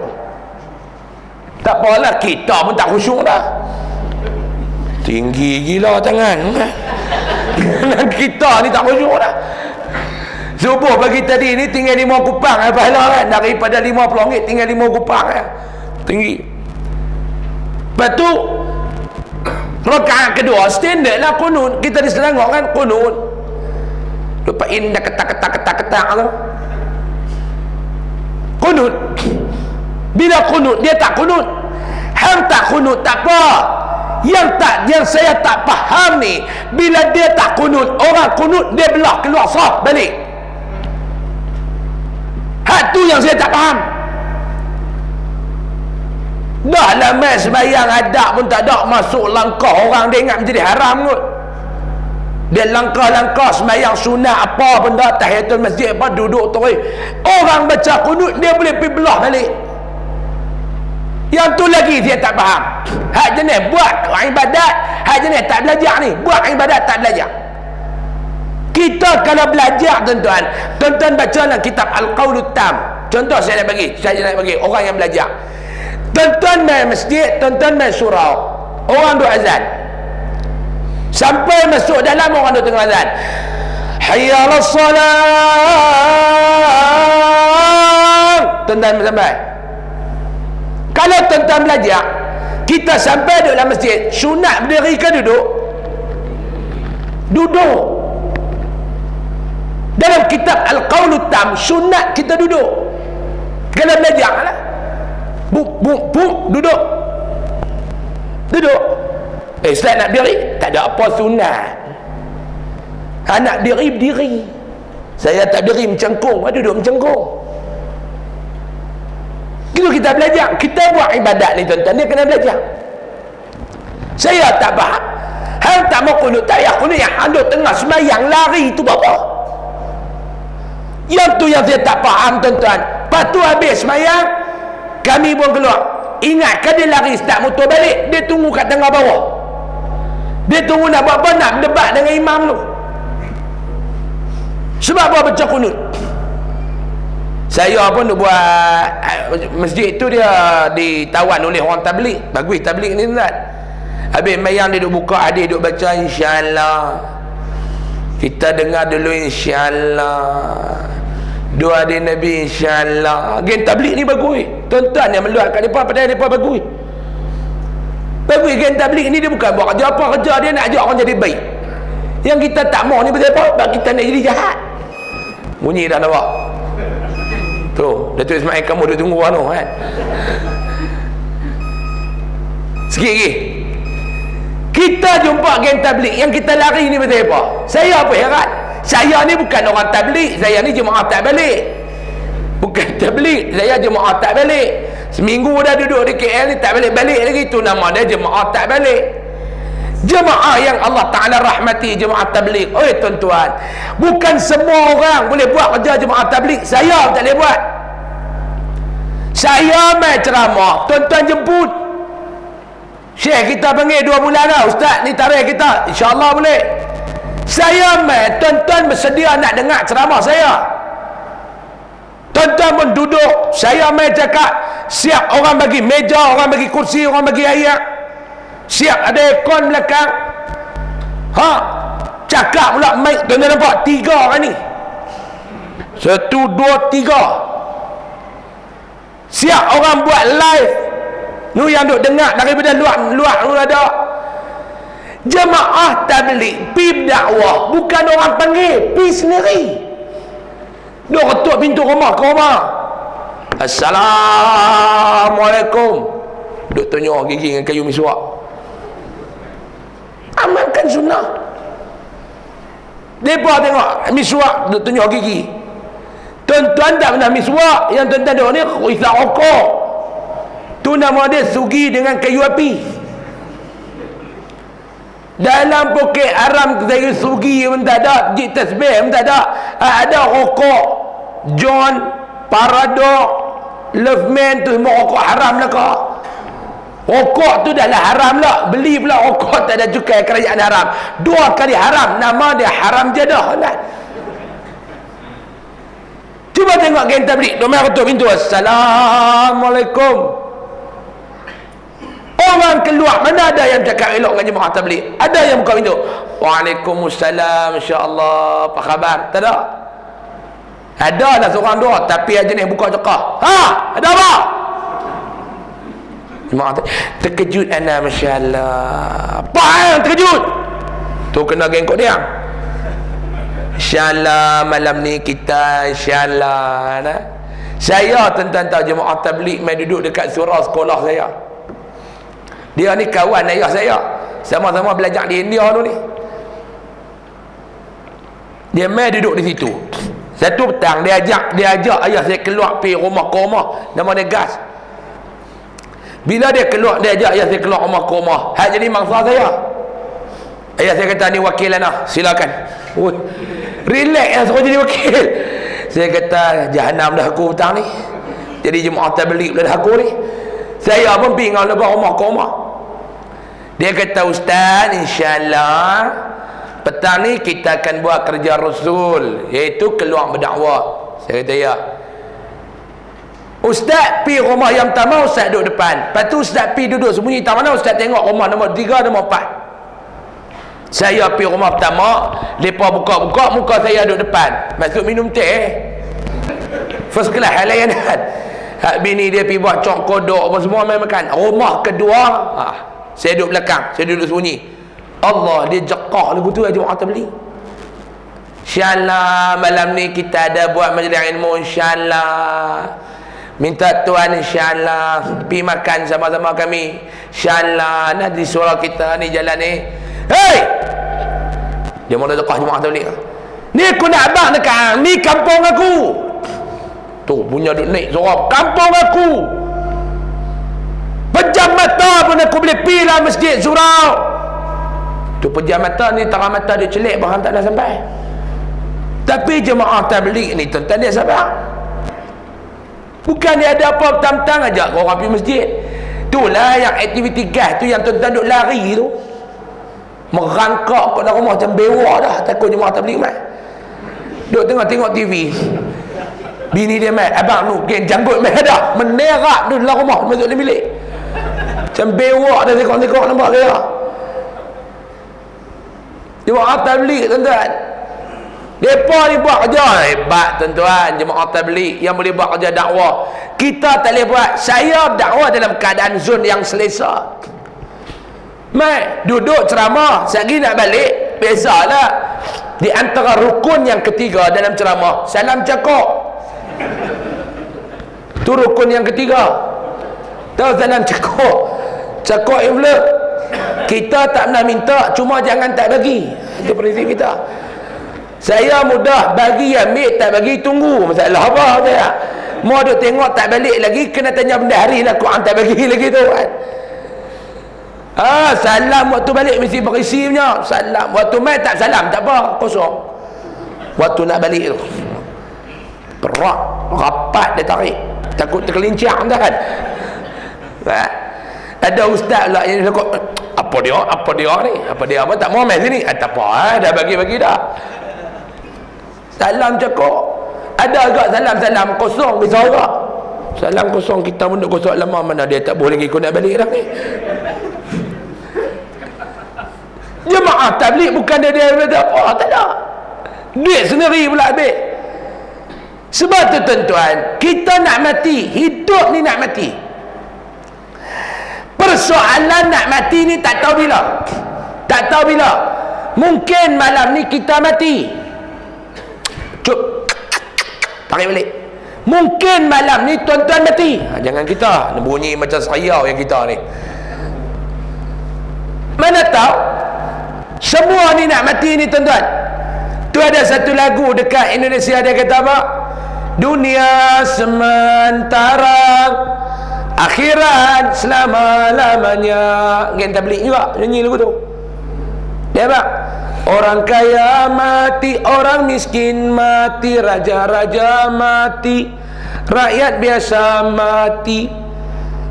Tak apalah, kita pun tak khusyuk dah. Tinggi gila tangan. Kita ni tak khusyuk dah. Subuh pagi tadi ni tinggal 5 kupang pahala kan, daripada RM50 tinggal 5 kupang kan. Tinggi. Lepas tu rakaat kedua standard lah kunut. Kita di Selangor kan kunut. Lepas indah ketak tu kunut. Bila kunut dia tak kunut. Hang tak kunut tak apa. Yang saya tak faham ni, bila dia tak kunut, orang kunut dia belah keluar saf balik. Hak tu yang saya tak faham. Dah lama sembahyang adab pun tak ada, masuk langkah orang dia ingat menjadi haram kot. Dia langkah-langkah sembahyang sunat apa benda tahiyatul masjid apa duduk terus. Orang baca kunut dia boleh pergi belah balik. Yang tu lagi dia tak faham. Hak jenis buat ibadat, hak jenis tak belajar ni, buat ibadat tak belajar. Kita kalau belajar tuan-tuan baca dalam kitab Al-Qaulut Tam. Contoh saya nak bagi orang yang belajar. Tuan-tuan main masjid, tuan-tuan main surau, orang duk azan. Sampai masuk dalam orang duk tengah azan. Hayya 'alas salat. Tuan-tuan sampai. Kalau tuan-tuan belajar, kita sampai duduk dalam masjid, sunat berdiri ke duduk? Duduk. Dalam kitab Al-Qaulut Tam, sunat kita duduk. Kalau belajar lah. Duduk. Ustaz nak berdiri? Tak ada apa sunat. Nak berdiri. Saya tak berdiri mencengkung, duduk mencengkung. Itu kita belajar. Kita buat ibadat ni tuan-tuan, dia kena belajar. Saya tak faham. Hang tak mau kunut, tak payah kunut, yang hang duk tengah sembahyang lari tu apa? Yang tu yang saya tak faham tuan-tuan. Lepas tu habis sembahyang, kami pun keluar. Ingat kan dia lari start motor balik, dia tunggu kat tengah bawah. Dia tunggu nak buat apa? Nak berdebat dengan imam tu. Sebab apa baca kunut? Saya pun buat masjid tu, dia ditawan oleh orang tabligh. Bagus tabligh ni tuan. Habis mayang dia duk buka hadis, duk baca insya-Allah. Kita dengar dulu insya-Allah. Doa di Nabi insya-Allah. Gen tabligh ni bagus. Tuan-tuan yang meluatkan depa pada depa bagus. Bagus gen tabligh ni, dia bukan buat kerja apa, kerja dia nak ajak orang jadi baik. Yang kita tak mau ni pasal apa? Sebab kita nak jadi jahat. Bunyi dah nampak. Tu, Datuk Ismail kamu duduk tunggu kan. Sikit lagi. Kita jumpa geng tabligh yang kita lari ni pasal apa? Saya apa heran? Saya ni bukan orang tabligh, saya ni jemaah tak balik. Bukan tabligh, saya jemaah tak balik. Seminggu dah duduk di KL ni tak balik-balik lagi, tu nama dia jemaah tak balik. Jemaah yang Allah Ta'ala rahmati, jemaah tabligh. Oi tuan-tuan, bukan semua orang boleh buat kerja jemaah tabligh. Saya tak boleh buat. Saya main ceramah, tuan-tuan jemput. Syekh kita panggil 2 bulan dah, ustaz ni tarikh kita, insya-Allah boleh. Saya main, tuan-tuan bersedia nak dengar ceramah saya. Tuan-tuan pun duduk, saya main cakap, siap orang bagi meja, orang bagi kursi, orang bagi ayat. Siap ada aircon belakang. Cakap pula mic, tuan-tuan nampak 3 orang ni. 1, 2, 3. Siap orang buat live. Nu yang duk dengar daripada luar nu ada. Jemaah tabligh pi dakwah, bukan orang panggil, pi sendiri. Duk ketuk pintu rumah ke rumah. Assalamualaikum. Duk tonyok gigi dengan kayu miswak. Amalkan sunnah. Mereka tengok miswak duk tunjuk gigi. Tuan-tuan tak pernah miswak. Yang tuan-tuan tengok ni isap rokok. Tu nama dia sugi dengan kayu api. Dalam poket haram saya sugi pun tak ada, jik tasbih pun tak ada. Ada rokok John, Paradok, Loveman tu semua rokok haram lah kau. Rokok tu dah lah haram lah. Beli pula rokok tak ada cukai, kerajaan haram. 2 kali haram. Nama dia haram jadah kan? Cuba tengok geng tabligh, dia main ketuk pintu. Assalamualaikum. Orang keluar, mana ada yang cakap elok dengan jemaah tabligh? Ada yang buka pintu. Waalaikumsalam, insya-Allah. Apa khabar? Tak ada. Ada lah seorang 2, tapi aja ni buka cakap. Ada apa? Terkejut ana, masya-Allah. Apa yang terkejut? Tu kena gengkok dia. Insya-Allah malam ni kita insya-Allah nah. Saya tuan-tuan tahu jemaah tabligh main duduk dekat surau sekolah saya. Dia ni kawan ayah saya. Sama-sama belajar di India tu ni. Dia main duduk di situ. Satu petang dia ajak ayah saya keluar pergi rumah ke rumah. Nama dia Gas. Bila dia keluar, dia ajak ayah saya keluar rumah ke rumah. Hak jadi mangsa saya. Ayah saya kata, ni wakil ana, silakan. Relax lah, suruh jadi wakil. Saya kata, jahanam dah aku petang ni. Jadi jemaah tabligh dah aku ni. Saya pun pergi dengan lepas rumah ke rumah. Dia kata, ustaz, insya-Allah petang ni kita akan buat kerja Rasul, iaitu keluar berdakwah. Saya kata, ya. Ustaz pergi rumah yang pertama, ustaz duduk depan. Lepas tu ustaz pergi duduk sembunyi tak mana, ustaz tengok rumah nombor 3, nombor 4. Saya pergi rumah pertama, mereka buka-buka, muka saya duduk depan. Masuk minum teh. First class layanan. Hak bini dia pergi buat cok kodok apa semua main makan. Rumah kedua, saya duduk belakang, saya duduk sembunyi. Allah, dia jekak lagu tu jemaah tabligh. Insya-Allah malam ni kita ada buat majlis ilmu, insya-Allah. Minta Tuhan insya-Allah pergi makan sama-sama kami. Insya-Allah nanti surau kita ni jalan ni. Hei! Dia mula dekah jemaah tabligh. Ni aku nak abang dekat, ni kampung aku. Tu punya duk naik suara, kampung aku. Pejam mata pun aku boleh pergi lah masjid surau. Tu pejam mata ni, tarah mata dia celik bahkan tak nak sampai. Tapi jemaah tabligh ni tuan-tuan dia sabar. Bukan dia ada apa petang-petang ajak orang pergi masjid. Itulah yang aktiviti gas tu yang tuan-tuan duk lari tu. Merangkak kat dalam rumah macam bewak dah, takut jemaah tabligh mai. Duk tengok TV. Bini dia mai, abang nu geng janggut mai dah. Menerak tu dalam rumah masuk dalam bilik. Macam bewak dah tengok nampak dia. Jemaah tabligh tuan-tuan. Mereka ni buat kerja hebat tuan-tuan. Jemaah tabligh yang boleh buat kerja dakwah. Kita tak boleh buat. Saya berdakwah dalam keadaan zon yang selesa. Mai duduk ceramah, sekali nak balik, biasalah. Di antara rukun yang ketiga dalam ceramah, salam cakap. Tu rukun yang ketiga. Tahu salam cakap? Cakap envelope. Kita tak pernah minta, cuma jangan tak bagi. Itu prinsip kita. Saya mudah bagi, ambil, tak bagi, tunggu. Masalah apa saya? Mau duk tengok tak balik lagi, kena tanya benda hari lah, Quran tak bagi lagi tu kan. Salam waktu balik mesti berisi punya. Salam waktu mai tak salam, tak apa, kosong. Waktu nak balik tu berat, rapat dia tarik, takut tergelincir dah kan. Ada ustaz pula yang takut, apa dia ni, apa dia apa tak mau main sini. Tak apa, dah bagi-bagi dah. Salam cakap ada agak salam kosong bisa agak salam kosong, kita pun duk kosong lama, mana dia tak boleh lagi kau nak balik dah ni. Jemaah tabligh bukan dia apa, tak ada. Duit sendiri pula habis. Sebab tu tuan-tuan, kita nak mati, hidup ni nak mati. Persoalan nak mati ni tak tahu bila. Tak tahu bila. Mungkin malam ni kita mati. Cuk. Tarik balik. Mungkin malam ni tuan-tuan mati. Jangan kita bunyi macam sayau yang kita ni. Mana tahu? Semua ni nak mati ni tuan-tuan. Tu ada satu lagu dekat Indonesia, dia kata apa? Dunia sementara, akhirat selama-lamanya. Gen tabligh juga nyanyi lagu tu. Dia apa? Orang kaya mati, orang miskin mati, raja-raja mati, rakyat biasa mati,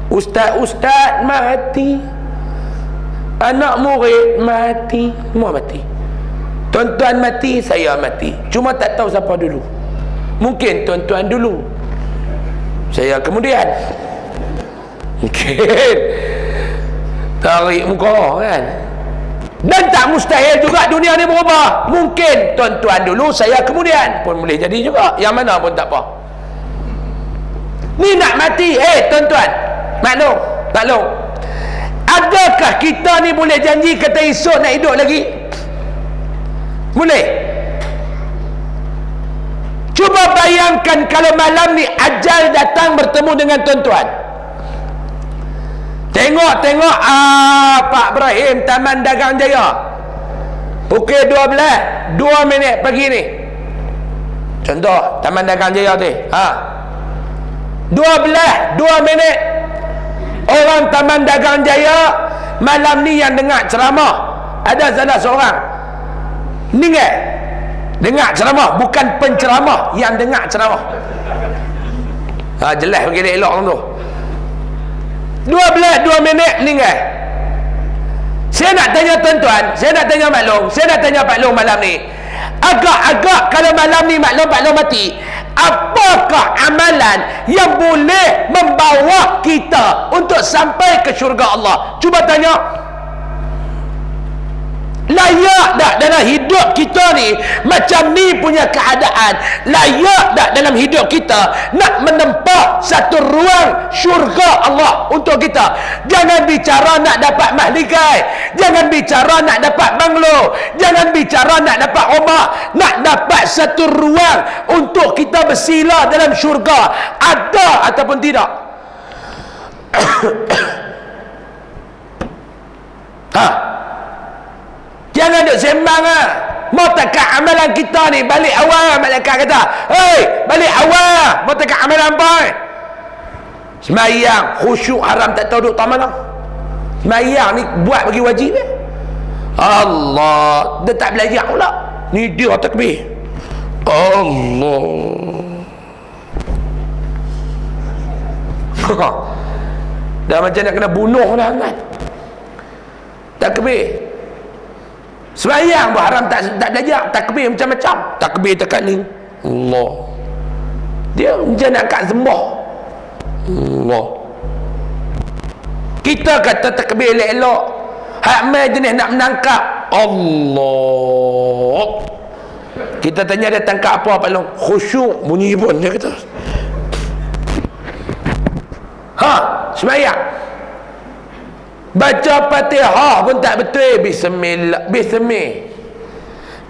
ustaz-ustaz mati, anak murid mati, semua mati. Tuan-tuan mati, saya mati. Cuma tak tahu siapa dulu. Mungkin tuan-tuan dulu, saya kemudian. Mungkin tarik muka kan. Dan tak mustahil juga dunia ni berubah. Mungkin tuan-tuan dulu, saya kemudian pun boleh jadi juga. Yang mana pun tak apa. Ni nak mati. Tuan-tuan, maklum. Adakah kita ni boleh janji kata esok nak hidup lagi? Boleh? Cuba bayangkan kalau malam ni ajal datang bertemu dengan tuan-tuan. Tengok Pak Ibrahim Taman Dagang Jaya pukul 12 2 minit pagi ni. Contoh Taman Dagang Jaya tu 12 2 minit. Orang Taman Dagang Jaya malam ni yang dengar ceramah, ada salah seorang dengar ceramah, bukan penceramah, yang dengar ceramah. Jelas bagi elok tu. 12 minit meninggal. Saya nak tanya tuan-tuan, saya nak tanya maklum, saya nak tanya Pak Long malam ni. Agak-agak kalau malam ni Pak Long mati, apakah amalan yang boleh membawa kita untuk sampai ke syurga Allah? Cuba tanya. Layak tak dalam hidup kita ni macam ni punya keadaan? Layak tak dalam hidup kita nak menempa satu ruang syurga Allah untuk kita? Jangan bicara nak dapat mahligai, jangan bicara nak dapat banglo, jangan bicara nak dapat rumah. Nak dapat satu ruang untuk kita bersila dalam syurga, ada ataupun tidak? Jangan duk sembang mau tekat amalan kita ni. Balik awal malaikat kata, balik awal mau tekat amalan apa? Semayang khusyuk haram, tak tahu duk tak mana. Semayang ni buat bagi wajib Allah, dia tak belajar pula. Ni dia takbir Allah. Dah macam nak kena bunuh dah kan. Takbir sembahyang pun haram, tak belajar. Takbir macam-macam. Takbir tekat ni Allah, dia macam nak kat sembah Allah. Kita kata takbir elok-elok, hak mai jenis nak menangkap Allah. Kita tanya dia tangkap apa Pak Long? Khusyuk bunyi pun dia kata. Sembahyang baca Fatihah pun tak betul.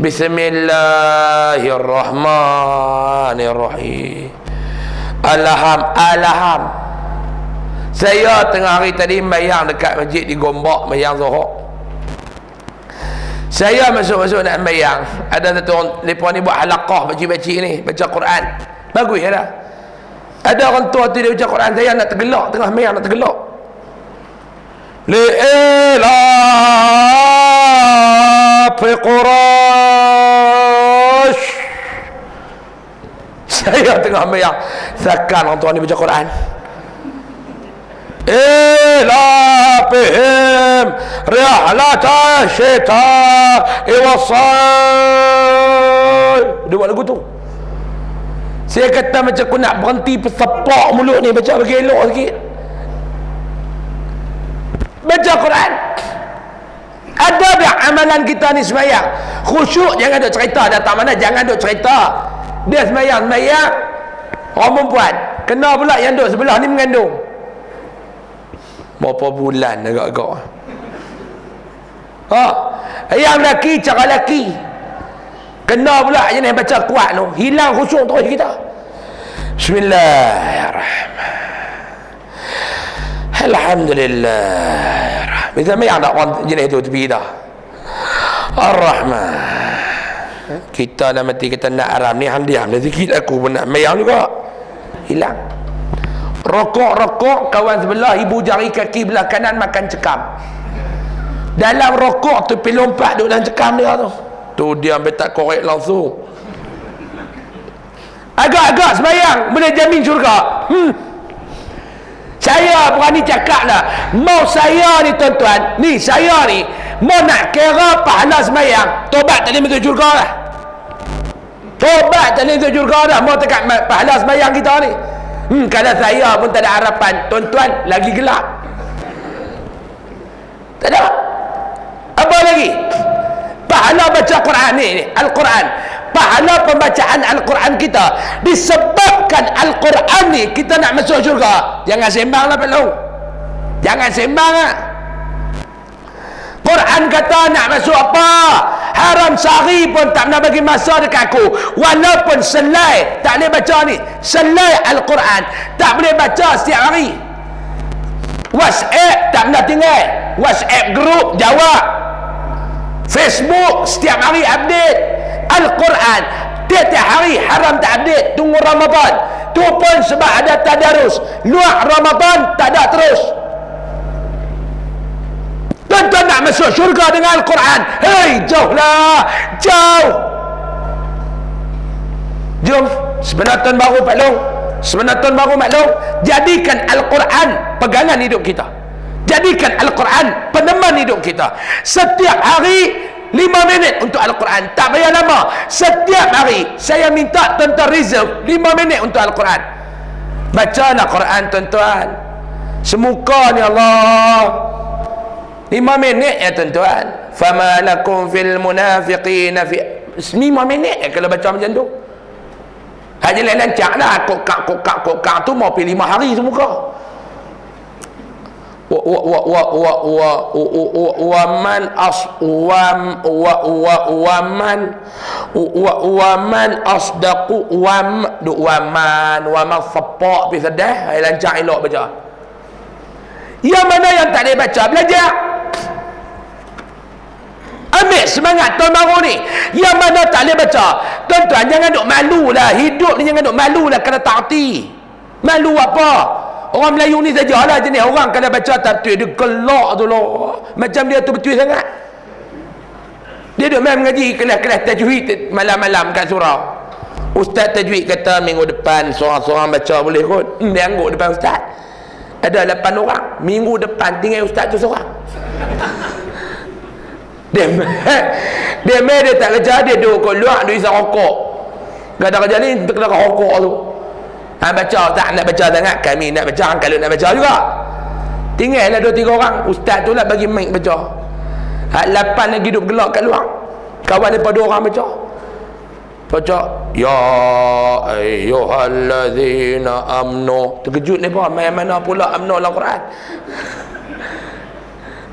Bismillahirrahmanirrahim. Alham. Saya tengah hari tadi sembahyang dekat masjid di Gombak, sembahyang Zuhur. Saya masuk nak sembahyang, ada satu orang mereka ni buat halaqah baca-baca ni, baca Quran. Bagus ya dah. Ada orang tua tu dia baca Quran, saya nak tergelak tengah sembahyang, nak tergelak. li'ilaf Quraish. Saya tengah bayang takkan orang tua ni baca Quran. Ilafihim rihlata syita'i was-sayf. Dia buat lagu tu. Saya kata macam aku nak berhenti sepak mulut ni, baca bagi elok sikit. Baca Quran. Ada tak amalan kita ni sembahyang khusyuk? Jangan duk cerita datang mana, jangan duk cerita. Dia sembahyang orang perempuan kena pula yang duk sebelah ni mengandung. Berapa bulan agak-agak. Yang lelaki cara lelaki kena pula jenis baca kuat tu, hilang khusyuk terus kita. Bismillahirrahmanirrahim. Alhamdulillah. Bisa yang nak orang jenis tu tepi dah. Ar-Rahman. Kita dah mati kita nak aram ni diam dah sikit, aku pun nak mayang juga. Hilang. Rokok kawan sebelah, ibu jari kaki belah kanan makan cekam. Dalam rokok tu pergi lompat duduk dalam cekam dia tu. Tu dia ambil tak korek langsung. Agak-agak sembahyang boleh jamin syurga. Saya berani cakap lah, mau saya ni tuan-tuan, ni saya ni mau nak kira pahala sembahyang, tobat tak boleh masuk syurga lah. Tobat tak boleh masuk syurga dah, mau tekat pahala sembahyang kita ni. Kalau saya pun tak ada harapan, tuan-tuan lagi gelap. Tak ada. Apa lagi? Pahala baca Quran ni, Al-Quran. Pahala pembacaan Al-Quran kita disebabkan Al-Quran ni kita nak masuk syurga. Jangan sembang lah Pak Long. Jangan sembang lah. Quran kata nak masuk apa? Haram sehari pun tak pernah bagi masa dekat aku. Walaupun selai tak boleh baca ni, selai Al-Quran tak boleh baca setiap hari. WhatsApp tak pernah tinggal. WhatsApp group jawab. Facebook setiap hari update. Al-Quran tiap-tiap hari haram tak update. Tunggu Ramadan. Tu pun sebab ada tadarus. Luar Ramadan tak ada terus. Tuan-tuan nak masuk syurga dengan Al-Quran. Hei, jauhlah. Jauh. Jom. Sebenar tahun baru Pak Long. Sebenar tahun baru Pak Long. Jadikan Al-Quran pegangan hidup kita. Jadikan Al-Quran peneman hidup kita. Setiap hari 5 minit untuk Al-Quran. Tak payah lama. Setiap hari saya minta tuan-tuan reserve 5 minit untuk Al-Quran. Bacalah Quran tuan-tuan. Semuka ni Allah. 5 minit ya tuan-tuan. Fama lakum fil munafiqina fi 5 minit ya kalau baca macam tu. Haji lancak lah. Kokak tu mau pergi 5 hari semuka. Waman asdaqu waman sapak pi sedah lancak elok baca. Yang mana yang tak boleh baca belajar. Ambil semangat tahun baru ni. Yang mana tak boleh baca, tuan-tuan jangan duk malu lah. Hidup ni jangan duk malu lah kena taati. Malu apa? Orang Melayu ni sajalah jenis orang kalau baca tartib dia gelak tu lah. Macam dia tu betul sangat. Dia duk main mengaji kelas-kelas tajwid malam-malam kat surau. Ustaz tajwid kata minggu depan seorang-seorang baca boleh kot. Dia angguk depan ustaz. Ada 8 orang. Minggu depan tinggal ustaz tu seorang. Dia tak kerja, dia duduk kat luar, dia isap rokok. Gak ada kerja ni, kena rokok tu. Baca tak nak baca sangat, kami nak baca, kalau nak baca juga. Tinggallah 2-3 orang. Ustaz tu lah bagi mic baca. 8 lagi duduk gelak kat luar. Kawan daripada 2 orang baca. Baca ya ayyuhallazina amnu. Terkejut ni pun main mana pula amnu dalam Quran.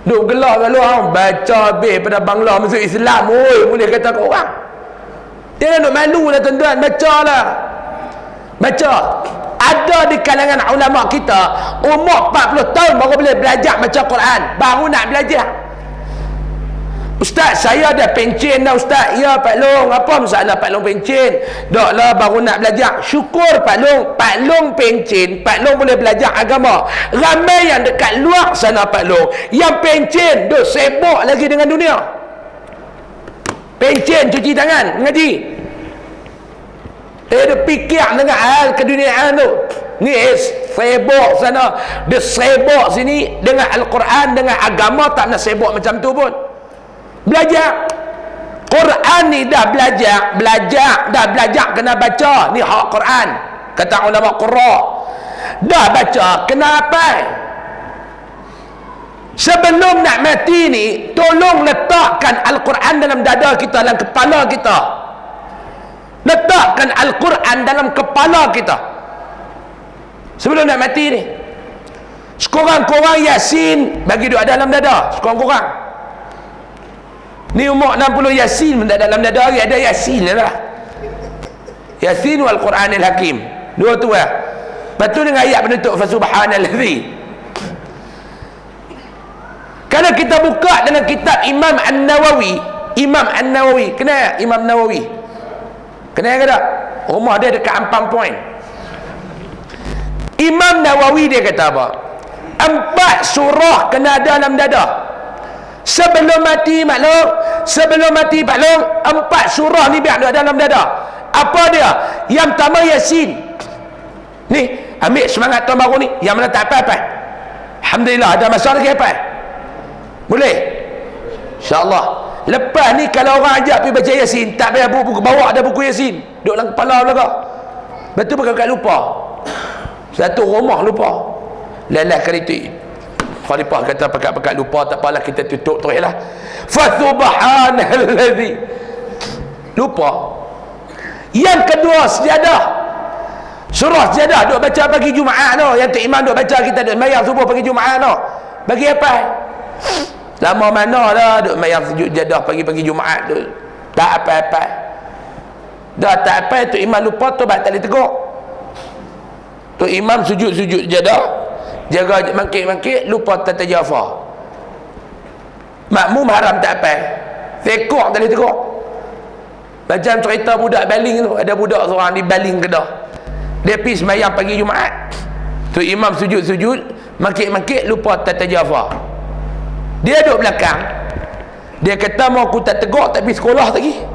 Duk gelak kat luar, baca habis pada Bangla masuk Islam. Oi, boleh kata kat orang. Dia nak malu lah tuan-tuan, bacalah. Baca. Ada di kalangan ulama kita umur 40 tahun baru boleh belajar baca Quran, baru nak belajar. Ustaz, saya dah pencen dah Ustaz. Ya Pak Long, apa masalah Pak Long pencen? Dak lah, baru nak belajar. Syukur Pak Long. Pak Long pencen, Pak Long boleh belajar agama. Ramai yang dekat luar sana Pak Long, yang pencen duk sibuk lagi dengan dunia. Pencen cuci tangan, ngaji. Dia fikir dengan hal keduniaan tu. Ni sibuk sana, dia sibuk sini dengan Al-Quran, dengan agama, tak nak sibuk macam tu pun. Belajar Quran ni dah belajar dah belajar kena baca. Ni hak Quran, kata ulama qurra. Dah baca kena apa? Sebelum nak mati ni, tolong letakkan Al-Quran dalam dada kita, dalam kepala kita. Letakkan Al-Quran dalam kepala kita sebelum nak mati ni. Sekurang-kurang Yasin bagi duduk dalam dada, sekurang-kurang. Ni umur 60 Yasin pun tak dalam dada lagi, ada Yasin lah. Yasin wal Quranil Hakim. Dua tu lah. Lepas tu dengan ayat penutup, Fasubhanallazi. Kalau kita buka dalam kitab Imam An-Nawawi, kenal Imam Nawawi? Kenal ke tak? Rumah dia dekat Ampang Point. Imam Nawawi dia kata apa? 4 surah kena ada dalam dada. Sebelum mati maklum, sebelum mati maklum, 4 surah ni biar ada dalam dada. Apa dia? Yang pertama Yasin. Ni ambil semangat tahun baru ni, yang mana tak apa-apa. Alhamdulillah, ada masa lagi apa? Boleh? InsyaAllah. Lepas ni kalau orang ajak pergi baca Yasin, tak payah buku, bawa ada buku Yasin duduk dalam kepala belaka. Betul pakai lupa. Satu rumah lupa. Lelah kali tu Khalifah kata pakat-pakat lupa, tak apalah, kita tutup terus lah. Fasubhanallazi. Lupa. Yang kedua sejadah. Surah sejadah duk baca pagi Jumaat tu. Yang Tok Imam duk baca, kita duk mayang subuh pagi Jumaat tu. Bagi apa? Lama mana dah duk mayang sujud jadah pagi-pagi Jumaat tu. Tak apa-apa. Dah tak apa, Tok Imam lupa tu tak boleh tegur. Tok Imam sujud-sujud jadah, jaga mangkit-mangkit, lupa tata Jafar. Makmum haram tak apa, tekuk tak boleh tekuk. Macam cerita budak baling tu, ada budak seorang di baling Kedah, dia pergi sembahyang pagi Jumaat, tu imam sujud-sujud, mangkit-mangkit, lupa tata Jafar. Dia duduk belakang, dia kata mau aku tak tegak tak pergi sekolah lagi.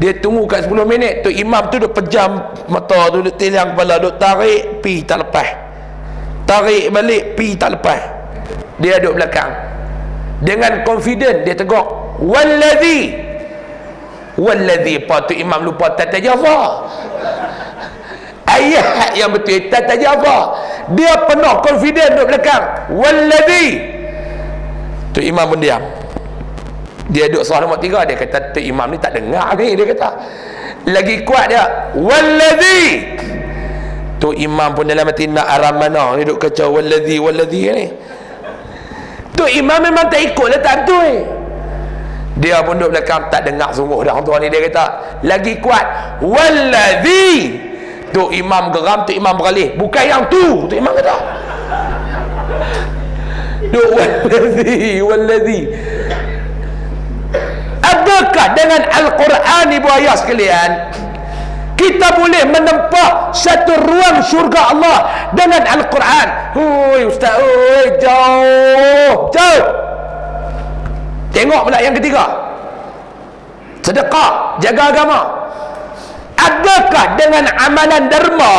Dia tunggu kat 10 minit, tu imam tu duk pejam mata tu, duk tilang kepala, duk tarik, pi tak lepas, tarik balik, pi tak lepas. Dia duduk belakang dengan confident, dia tegak wallazi apa tu imam lupa tata Jafar. Ayat yang betul tata Jafar, dia penuh confident duduk belakang wallazi. Tu imam pun diam. Dia duduk surah nombor 3, dia kata tu imam ni tak dengar ni, dia kata lagi kuat dia wallazi. Tu imam pun dalam hati nak aram mana ni, duduk kacau wallazi ni. Tu imam memang tak ikut lah, tak betul. Dia pun duduk belakang, tak dengar sungguh dah orang tua ni. Dia kata lagi kuat wallazi. Tu imam geram, tu imam beralih, bukan yang tu imam kata. Duk wallazi. Adakah dengan Al-Quran, ibu ayah sekalian, kita boleh menempuh satu ruang syurga Allah dengan Al-Quran? Oi ustaz, oi jauh. Tengok pula yang ketiga, sedekah, jaga agama. Adakah dengan amalan derma,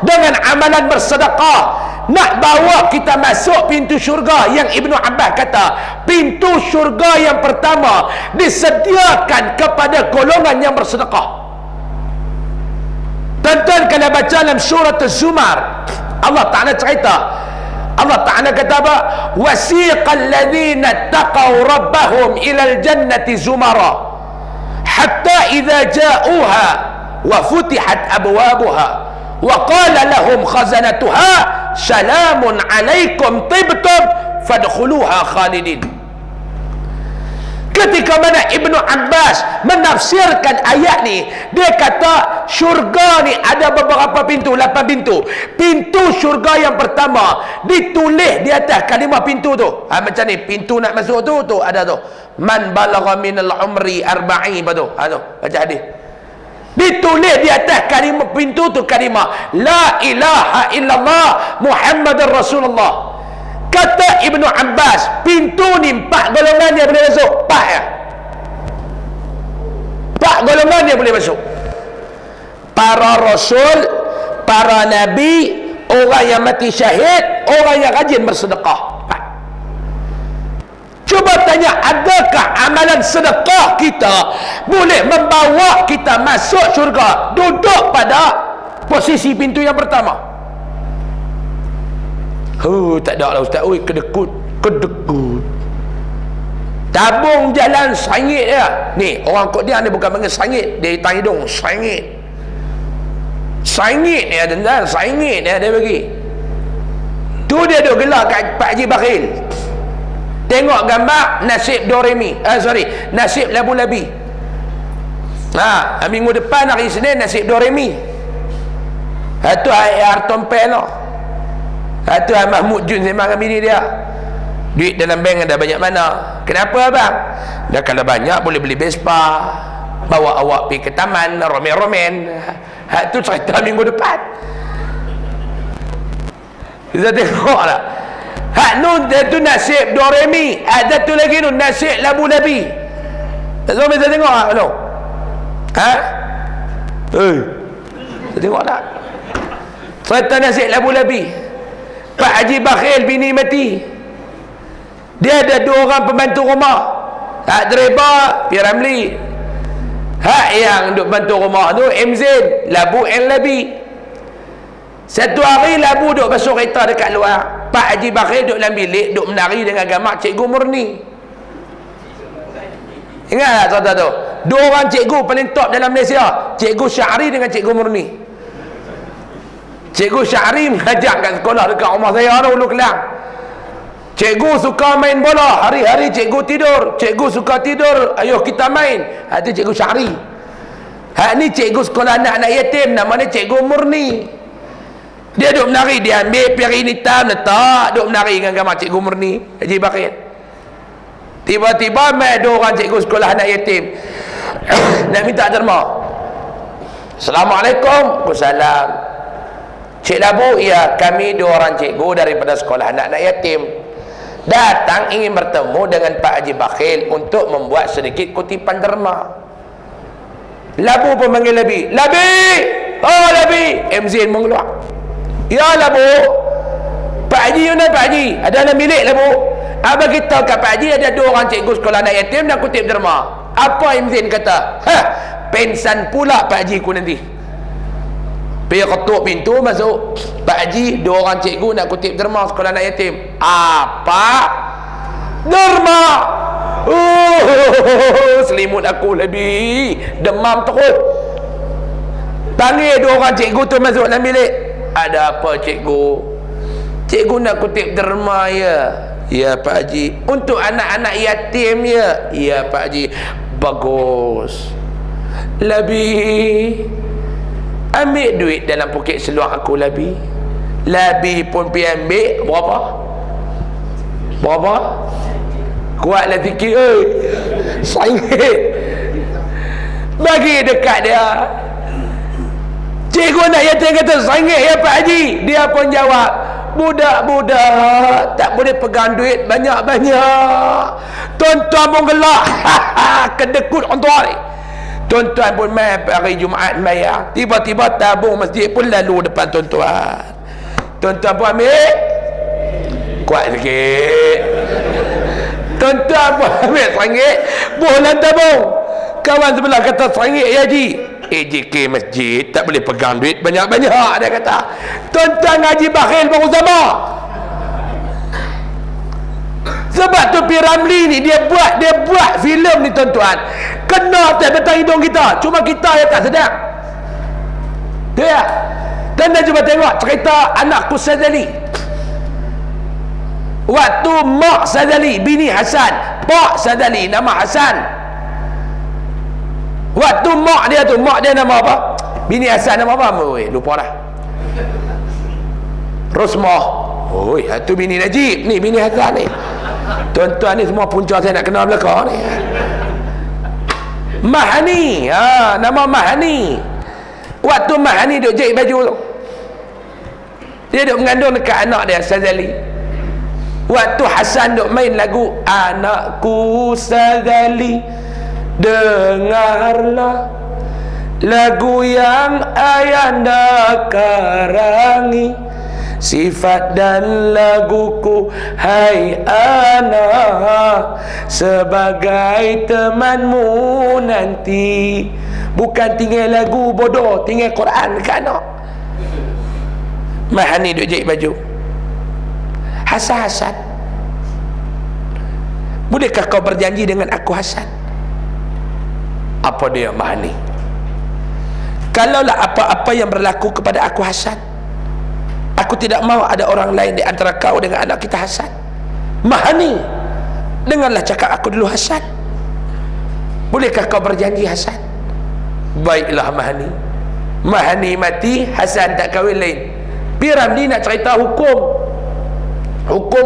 dengan amalan bersedekah, nak bawa kita masuk pintu syurga yang Ibnu Abbas kata pintu syurga yang pertama disediakan kepada golongan yang bersedekah? Tuan-tuan kalau baca dalam surat Az-Zumar, Allah Ta'ala cerita, Allah Ta'ala kata apa? Wasiqal ladzina taqaw rabbahum ilal jannati zumara hatta idza ja'uha wa futihat abwabuha wa qala lahum khazanatuha salamun alaikum tibtum fadkhuluha khalidin. Ketika mana Ibnu Abbas menafsirkan ayat ni, dia kata syurga ni ada beberapa pintu, 8 pintu. Pintu syurga yang pertama ditulis di atas kalimah pintu tu. Macam ni, pintu nak masuk tu ada tu. Man balagha minal umri arba'i tu. Tu baca hadis. Ditulis di atas kalimah pintu tu kalimah la ilaha illallah Muhammadur Rasulullah. Kata Ibnu Abbas, pintu ni 4 golongan dia boleh masuk. 4 ya. 4 golongan dia boleh masuk. Para rasul, para nabi, orang yang mati syahid, orang yang rajin bersedekah. 4. Cuba tanya, adakah amalan sedekah kita boleh membawa kita masuk syurga? Duduk pada posisi pintu yang pertama. Tak ada lah ustaz. Oi, kedekut. Tabung jalan sangit dia. Ni, orang kod dia ni bukan panggil sangit. Dia hitam hidung, sangit. Sangit ni ada, sangit ni ada bagi. Tu dia duk gelar kat Pak Haji Bakhil. Tengok gambar nasib Doremi. Nasib Labu-Labi. Minggu depan hari Isnin nasib Doremi. Itu Artom Pen lah. Itu Mahmud Jun sembang dengan bini dia. Duit dalam bank ada banyak mana? Kenapa abang? Dah kalau banyak boleh beli Vespa, bawa awak pergi ke taman, romen-romen. Itu cerita minggu depan. Kita tengok lah. Itu nasib Doremi. Ada tu lagi tu nasib Labu-Labi. Semua bisa tengok tak? Kita tengok tak? Cerita nasib Labu-Labi. Pak Haji Bakhil bini mati. Dia ada 2 orang pembantu rumah. Hak driver P. Ramli. Hak yang duk bantu rumah tu M. Zain, Labu and Labi. Satu hari Labu duk basuh kereta dekat luar. Pak Haji Bakhil duk dalam bilik, duk menari dengan gambar Cikgu Murni. Ingat tak cerita tu? 2 orang cikgu paling top dalam Malaysia, Cikgu Syahri dengan Cikgu Murni. Cikgu Syahri mengajar kat sekolah dekat rumah saya tu, Hulu Kelang. Cikgu suka main bola, hari-hari cikgu tidur. Cikgu suka tidur, ayuh kita main. Itu Cikgu Syahri. Ni cikgu sekolah anak-anak yatim, namanya Cikgu Murni. Dia duk menari, dia ambil piring hitam letak, duk menari dengan gambar Cikgu Murni Haji Bakhil. Tiba-tiba mai 2 orang cikgu sekolah anak yatim nak minta derma. Assalamualaikum. Waalaikumsalam. Cik Labu, ya, kami 2 orang cikgu daripada sekolah anak-anak yatim datang ingin bertemu dengan Pak Haji Bakhil untuk membuat sedikit kutipan derma. Labu pun panggil Labi. Labi! Oh Labi! M. Zain mengeluar. Ya Labu, Pak Haji, Pak Haji ada dalam bilik Labu. Abang kita kat Pak Haji ada 2 orang cikgu sekolah anak yatim nak kutip derma. Apa M. Zain kata? Pensan pula Pak Haji ku nanti. Pergi ketuk pintu, masuk. Pak Haji, 2 orang cikgu nak kutip derma sekolah anak yatim. Apa? Derma! Selimut aku lebih. Demam terus. Panggil 2 orang cikgu tu masuk dalam bilik. Ada apa cikgu? Cikgu nak kutip derma ya. Ya Pak Haji. Untuk anak-anak yatim ya. Ya Pak Haji. Bagus. Lebih. Ambil duit dalam poket seluar aku Labi. Labi pun pergi ambil. Berapa? Kuatlah fikir. RM1. Bagi dekat dia. Cikgu nak yatim kata RM1 ya Pak Haji. Dia pun jawab, budak-budak tak boleh pegang duit banyak-banyak. Tuan-tuan pun gelak. Kedekut orang tua ni. Tuan-tuan pun main hari Jumaat bayar. Tiba-tiba tabung masjid pun lalu depan tuan-tuan. Tuan-tuan pun ambil. Kuat sikit. Tuan-tuan pun ambil RM1. Bulan tabung. Kawan sebelah kata RM1 ya Haji. JK masjid tak boleh pegang duit banyak-banyak, dia kata. Tuan-tuan Haji Bakhil baru sama. Sebab tu P. Ramli ni dia buat filem ni tuan-tuan. Kena atas batang hidung kita. Cuma kita yang tak sedar. Ya. Dan cuba tengok cerita anak Qusazali. Waktu Mak Sadzali, bini Hasan, Pak Sadzali, nama Hasan. Waktu mak dia nama apa? Bini Hasan nama apa? Lupa dah. Rosmah. Oi, itu bini Najib, ni bini Hasan ni. Tuan-tuan ni semua punca saya nak kenal belakang ni. Mahani, nama Mahani. Waktu Mahani duk jahit baju tu, dia duk mengandung dekat anak dia Sadzali. Waktu Hasan duk main lagu Anakku Sadzali, dengarlah lagu yang ayahanda karangi, sifat dan laguku hai anak, sebagai temanmu nanti. Bukan tinggal lagu bodoh, tinggal Quran dekat anak. Mahani duk jahit baju. Hasan, bolehkah kau berjanji dengan aku Hasan? Apa dia Mahani? Kalaulah apa-apa yang berlaku kepada aku Hasan, aku tidak mahu ada orang lain di antara kau dengan anak kita Hasan. Mahani, dengarlah cakap aku dulu Hasan. Bolehkah kau berjanji Hasan? Baiklah Mahani. Mahani mati, Hasan tak kahwin lain. Piramli nak cerita hukum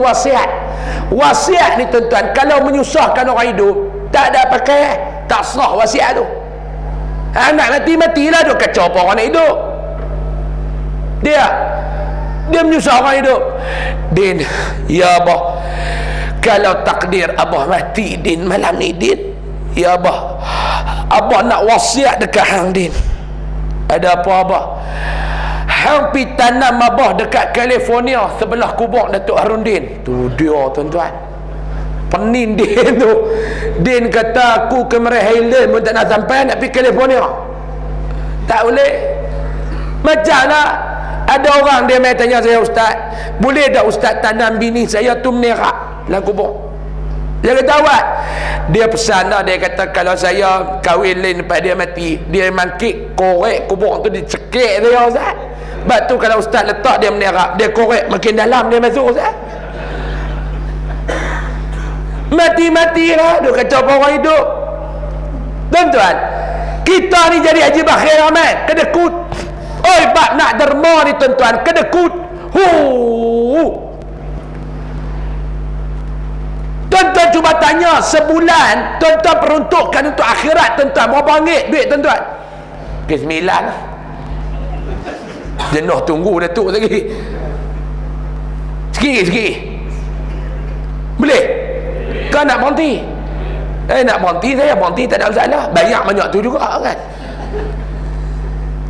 wasiat. Wasiat ni tuan-tuan, kalau menyusahkan orang hidup, tak ada pakai, tak sah wasiat tu. Anak matilah dia kacau apa orang nak hidup. Dia menyusah orang hidup. Din, ya Abah, kalau takdir Abah mati Din malam ni Din, ya Abah, Abah nak wasiat dekat hang Din. Ada apa Abah? Hang pi tanam Abah dekat California sebelah kubur Datuk Harun Din. Tu dia tuan-tuan, penin Din tu. Din kata aku ke Murray Highland pun tak nak sampai, nak pergi California. Tak boleh. Macam lah, ada orang dia mai tanya saya, Ustaz, boleh tak Ustaz tanam bini saya tu menerak dalam kubur? Dia kata awak, dia pesan lah, dia kata kalau saya kahwin lain lepas dia mati, dia mangkik korek kubur tu, dicekik dia Ustaz. Sebab tu kalau Ustaz letak dia menerak, dia korek makin dalam dia masuk Ustaz. Mati-mati lah, dia kacau orang hidup. Tuan-tuan, kita ni jadi haji bakhir ramai, kedekut. Oi, bab nak derma ni tuan-tuan, kedekut. Tuan-tuan cuba tanya, sebulan tuan-tuan peruntukkan untuk akhirat tuan-tuan, berapa ringgit duit tuan-tuan? Ke 9 lah. Jenuh tunggu Datuk lagi. Sikit-sikit boleh? Kau nak berhenti? Nak berhenti, saya berhenti, tak ada masalah. Banyak tu juga kan.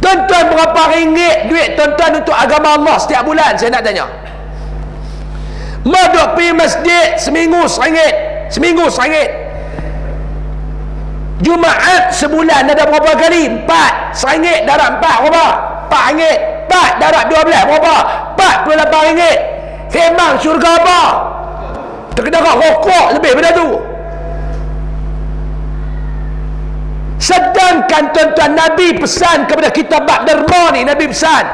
Tuan-tuan, berapa ringgit duit tuan-tuan untuk agama Allah setiap bulan? Saya nak tanya. Mau pergi masjid seminggu RM1. Jumaat sebulan ada berapa kali? 4. RM1 darab 4 berapa? RM4. 4 darab 12 berapa? RM48. Memang syurga apa? Terkena rokok lebih pada tu. Sedangkan tuan-tuan, Nabi pesan kepada kita bab derma ni. Nabi pesan,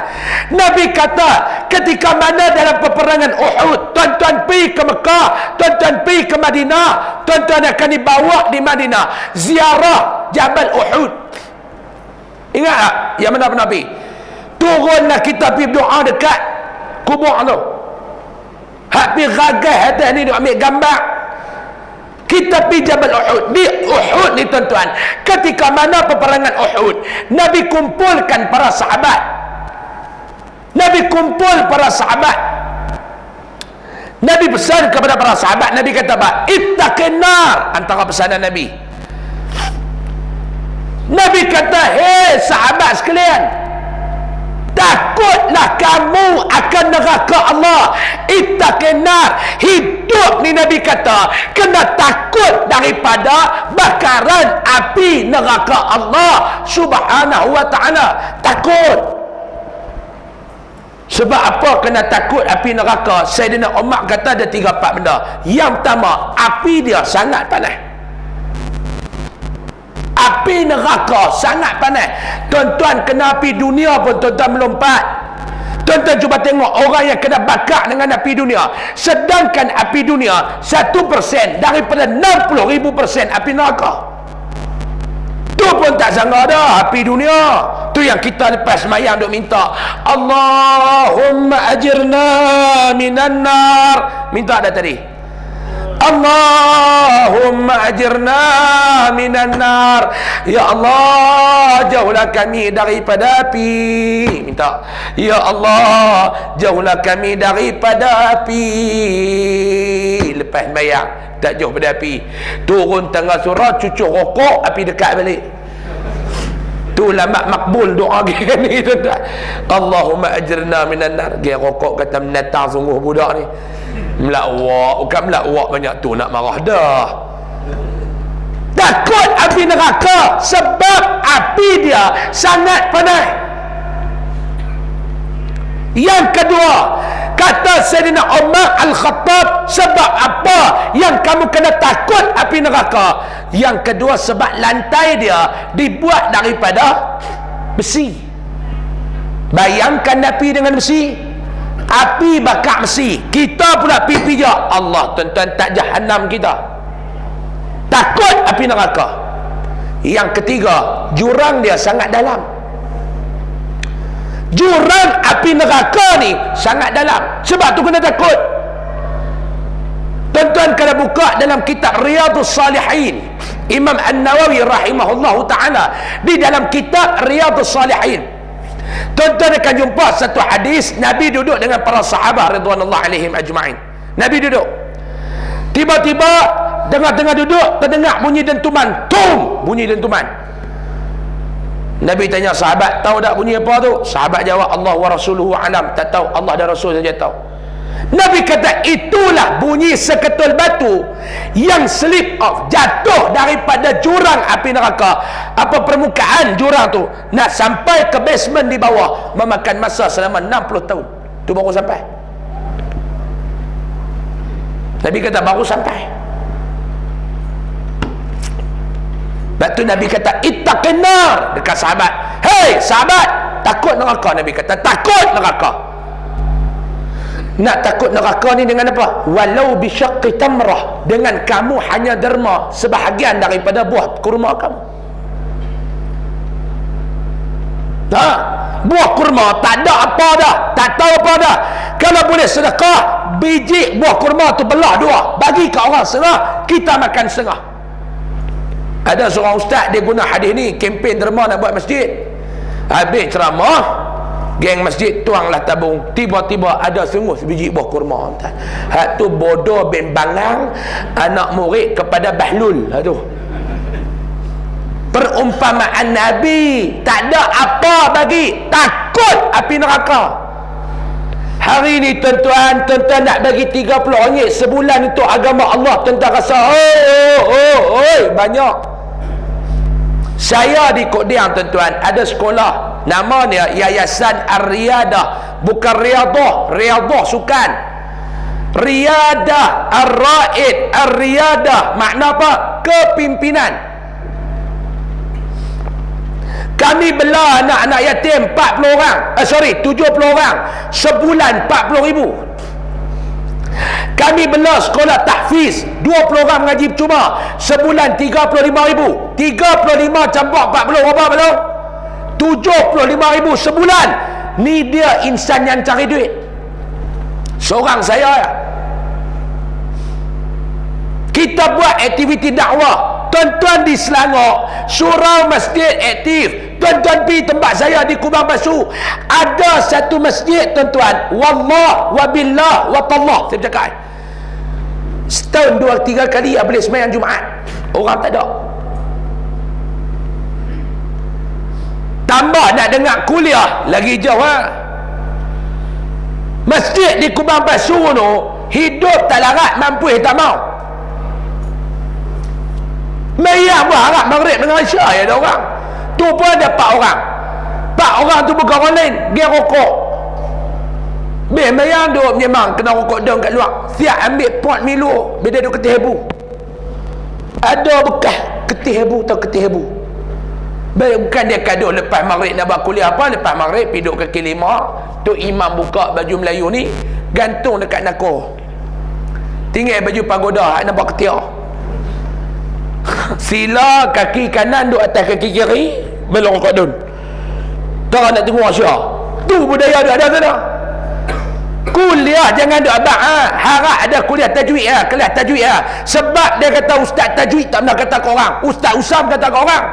Nabi kata ketika mana dalam peperangan Uhud, tuan-tuan pergi ke Mekah, tuan-tuan pergi ke Madinah, tuan-tuan akan dibawa di Madinah ziarah Jabal Uhud. Ingat tak yang mana Nabi turunlah kita pergi berdoa dekat kubur tu. Hak pergi ragai atas ni, dia ambil gambar. Kita pergi Jabal Uhud. Di Uhud ni tuan-tuan, ketika mana peperangan Uhud, Nabi kumpulkan para sahabat. Nabi pesan kepada para sahabat. Nabi kata apa? Ittaqin nar. Antara pesanan Nabi. Nabi kata, hei sahabat sekalian, takutlah kamu akan neraka Allah. Ittaqin nar. Hidup ni Nabi kata kena takut daripada bakaran api neraka Allah Subhanahu wa ta'ala. Takut. Sebab apa kena takut api neraka? Sayyidina Umar kata ada 3-4 benda. Yang pertama, api dia sangat panas. Api neraka sangat panas. Tuan-tuan, kena api dunia pun tuan-tuan melompat. Tuan-tuan cuba tengok orang yang kena bakar dengan api dunia, sedangkan api dunia 1% daripada 60,000% api neraka. Tu pun tak sangka dah api dunia. Tu yang kita lepas semayang duk minta, Allahumma ajirna minan nar. Minta dah tadi, Allahumma ajirna minan nar. Ya Allah, jauhlah kami daripada api. Minta, ya Allah, jauhlah kami daripada api. Lepas bayang tak jauh pada api, turun tengah surah, cucuk rokok, api dekat balik. Tu lama makbul doa gini tuan-tuan. Allahumma ajirna minan nar. Dia rokok kata menatang sungguh budak ni. Melawak, bukan melawak banyak tu nak marah dah. Takut api neraka sebab api dia sangat panas. Yang kedua, kata Sayyidina Umar Al-Khattab, sebab apa yang kamu kena takut api neraka? Yang kedua, sebab lantai dia dibuat daripada besi. Bayangkan api dengan besi, api bakar besi, kita pula pipi je. Allah, tuan-tuan, tak jahanam kita. Takut api neraka. Yang ketiga, jurang dia sangat dalam. Jurang api neraka ni sangat dalam, sebab tu kena takut. Tuan-tuan kena buka dalam kitab Riyadhus Salihin, Imam An-Nawawi rahimahullahu ta'ala, di dalam kitab Riyadhus Salihin, tuan-tuan akan jumpa satu hadis. Nabi duduk dengan para sahabat radhiyallahu alaihim ajma'in. Nabi duduk, tiba-tiba tengah-tengah duduk terdengar bunyi dentuman, tum, bunyi dentuman. Nabi tanya sahabat, tahu tak bunyi apa tu? Sahabat jawab, Allah wa rasuluhu alam. Tak tahu, Allah dan Rasul saja tahu. Nabi kata, itulah bunyi seketul batu yang slip off, jatuh daripada jurang api neraka. Apa permukaan jurang tu, nak sampai ke basement di bawah memakan masa selama 60 tahun. Tu baru sampai. Nabi kata baru sampai. Lepas tu Nabi kata, ittaqin nar, dekat sahabat. Hei sahabat, takut neraka. Nabi kata, takut neraka. Nak takut neraka ni dengan apa? Walau bisyaqqi tamrah, dengan kamu hanya derma sebahagian daripada buah kurma kamu. Buah kurma tak ada apa dah, tak tahu apa dah. Kalau boleh sedekah, biji buah kurma tu belah dua, bagi ke orang setengah, kita makan setengah. Ada seorang ustaz, dia guna hadis ni, kempen derma nak buat masjid. Habis ceramah, geng masjid tuanglah tabung, tiba-tiba ada sungguh sebiji buah kurma. Hak tu bodoh bin Bangang, anak murid kepada Bahlul. Aduh, perumpamaan Nabi, tak ada apa bagi, takut api neraka. Hari ni tuan-tuan nak bagi 30 ringgit sebulan untuk agama Allah, tuan-tuan rasa banyak. Saya di Kodiang tuan-tuan ada sekolah, namanya Yayasan Ar-Riyadah, bukan Riyadah, Riyadah sukan, Riyadah, Ar-Raid, Ar-Riyadah, makna apa? Kepimpinan. Kami bela anak-anak yatim 40 orang, 70 orang, sebulan 40,000. Kami bela sekolah tahfiz 20 orang mengaji percuma, sebulan 35,000. 35 campur 40 berapa belum? 75,000 sebulan. Ni dia insan yang cari duit. Seorang saya ya. Kita buat aktiviti dakwah, tuan-tuan di Selangor, surau masjid aktif. Tuan-tuan pergi tempat saya di Kubang Basu, ada satu masjid tuan-tuan, wallah wabillah watallah, saya bercakap, setahun 2-3 kali boleh sembahyang Jumaat, orang tak ada. Tambah nak dengar kuliah lagi jauh Masjid di Kubang Basu tu hidup tak larat, mampu tak mau. Mayang berharap maghrib dengan Isya ya ada orang. Tu pun ada 4 orang. 4 orang tu bukan orang lain, dia rokok. Beh mayang duk menyemang kena rokok daun kat luar. Siap ambil pot Milo, beda duk ketih hebu. Ada bekas ketih hebu atau ketih hebu. Bukan dia gaduh lepas maghrib nak buat kuliah apa, lepas maghrib piduk kaki lima, tu imam buka baju Melayu ni, gantung dekat nakor, tinggal baju pagoda nak buat ketiak. Sila kaki kanan duk atas kaki kiri, belong kodun. Tak nak tengok Asia. Tu budaya dia ada sana. Kuliah jangan duk abang harap ada kuliah tajwid kelas tajwid sebab dia kata ustaz tajwid tak pernah kata kau orang, ustaz Usam kata kau orang,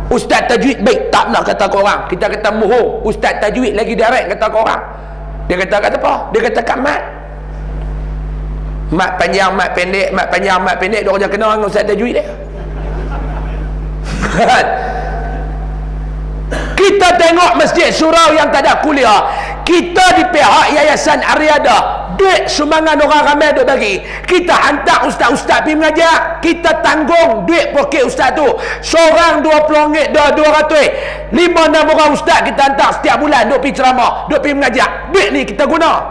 ustaz tajwid baik tak pernah kata kau orang. Kita kata muhur, ustaz tajwid lagi direct kata kau orang. Dia kata kat apa? Dia kata kat mat. Mat panjang, mat pendek, mat panjang, mat pendek, dia orang kena dengan ustaz tajwid dia. Kita tengok masjid surau yang tak ada kuliah, kita di pihak Yayasan Ariada, duit sumbangan orang ramai duk bagi, kita hantar ustaz-ustaz pergi mengajar, kita tanggung duit poket ustaz tu, seorang RM20, RM200, 5-6 orang ustaz kita hantar setiap bulan duk pergi ceramah, duk pergi mengajar, duit ni kita guna.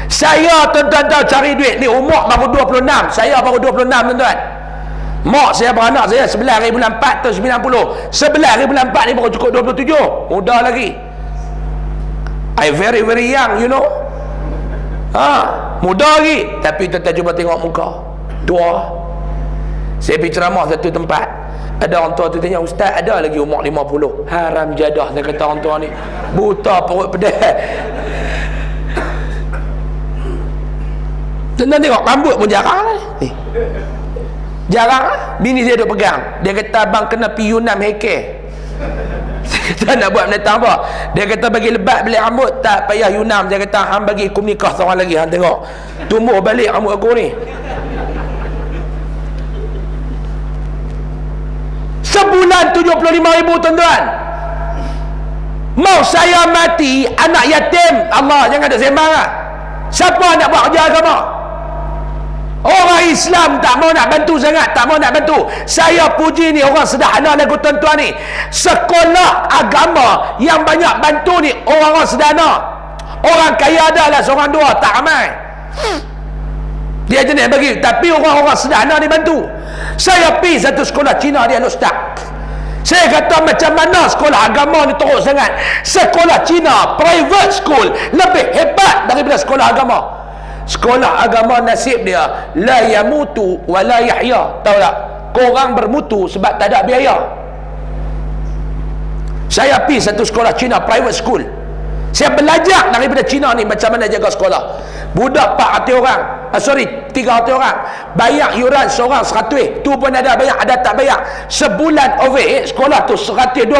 Saya tuan-tuan tahu cari duit ni, umur baru 26, saya baru 26 tuan-tuan. Mak saya beranak saya 11 hari bulan 4 tahun 90. 11 hari bulan 4 ni baru cukup 27. Muda lagi. I very young, you know. Muda lagi. Tapi tuan-tuan cuba tengok muka. Tua. Saya pergi ceramah satu tempat. Ada orang tua tu tanya, ustaz ada lagi umur 50? Haram jadah, dia kata orang tua ni. Buta perut pedas. Tuan-tuan tengok rambut pun jarang ni. Jarang bini saya duk pegang. Dia kata abang kena pi Yunam heke. Saya kata nak buat mendatang apa? Dia kata bagi lebat balik rambut tak payah Yunam. Dia kata hang bagi kum nikah seorang lagi, hang tengok tumbuh balik rambut aku ni. Sebulan 75,000 tuan-tuan. Mau saya mati anak yatim, Allah jangan ada sembang lah. Siapa nak buat kerja agama? Orang Islam tak mau nak bantu sangat, tak mau nak bantu. Saya puji ni orang sederhana lagu tuan-tuan ni. Sekolah agama yang banyak bantu ni orang-orang sederhana. Orang kaya adalah seorang dua, tak ramai. Dia jenis bagi, tapi orang-orang sederhana ni bantu. Saya pergi satu sekolah Cina, dia ustaz. Saya kata macam mana sekolah agama ni teruk sangat. Sekolah Cina, private school, lebih hebat daripada sekolah agama. Sekolah agama nasib dia la yamutu wa la yahya. Tahu tak? Korang bermutu sebab tak ada biaya. Saya pergi satu sekolah Cina, private school. Saya belajar daripada Cina ni macam mana jaga sekolah. Budak 400 orang, 300 orang, bayar yuran seorang 100. Tu pun ada bayar, ada tak bayar. Sebulan overhead sekolah tu 120,000.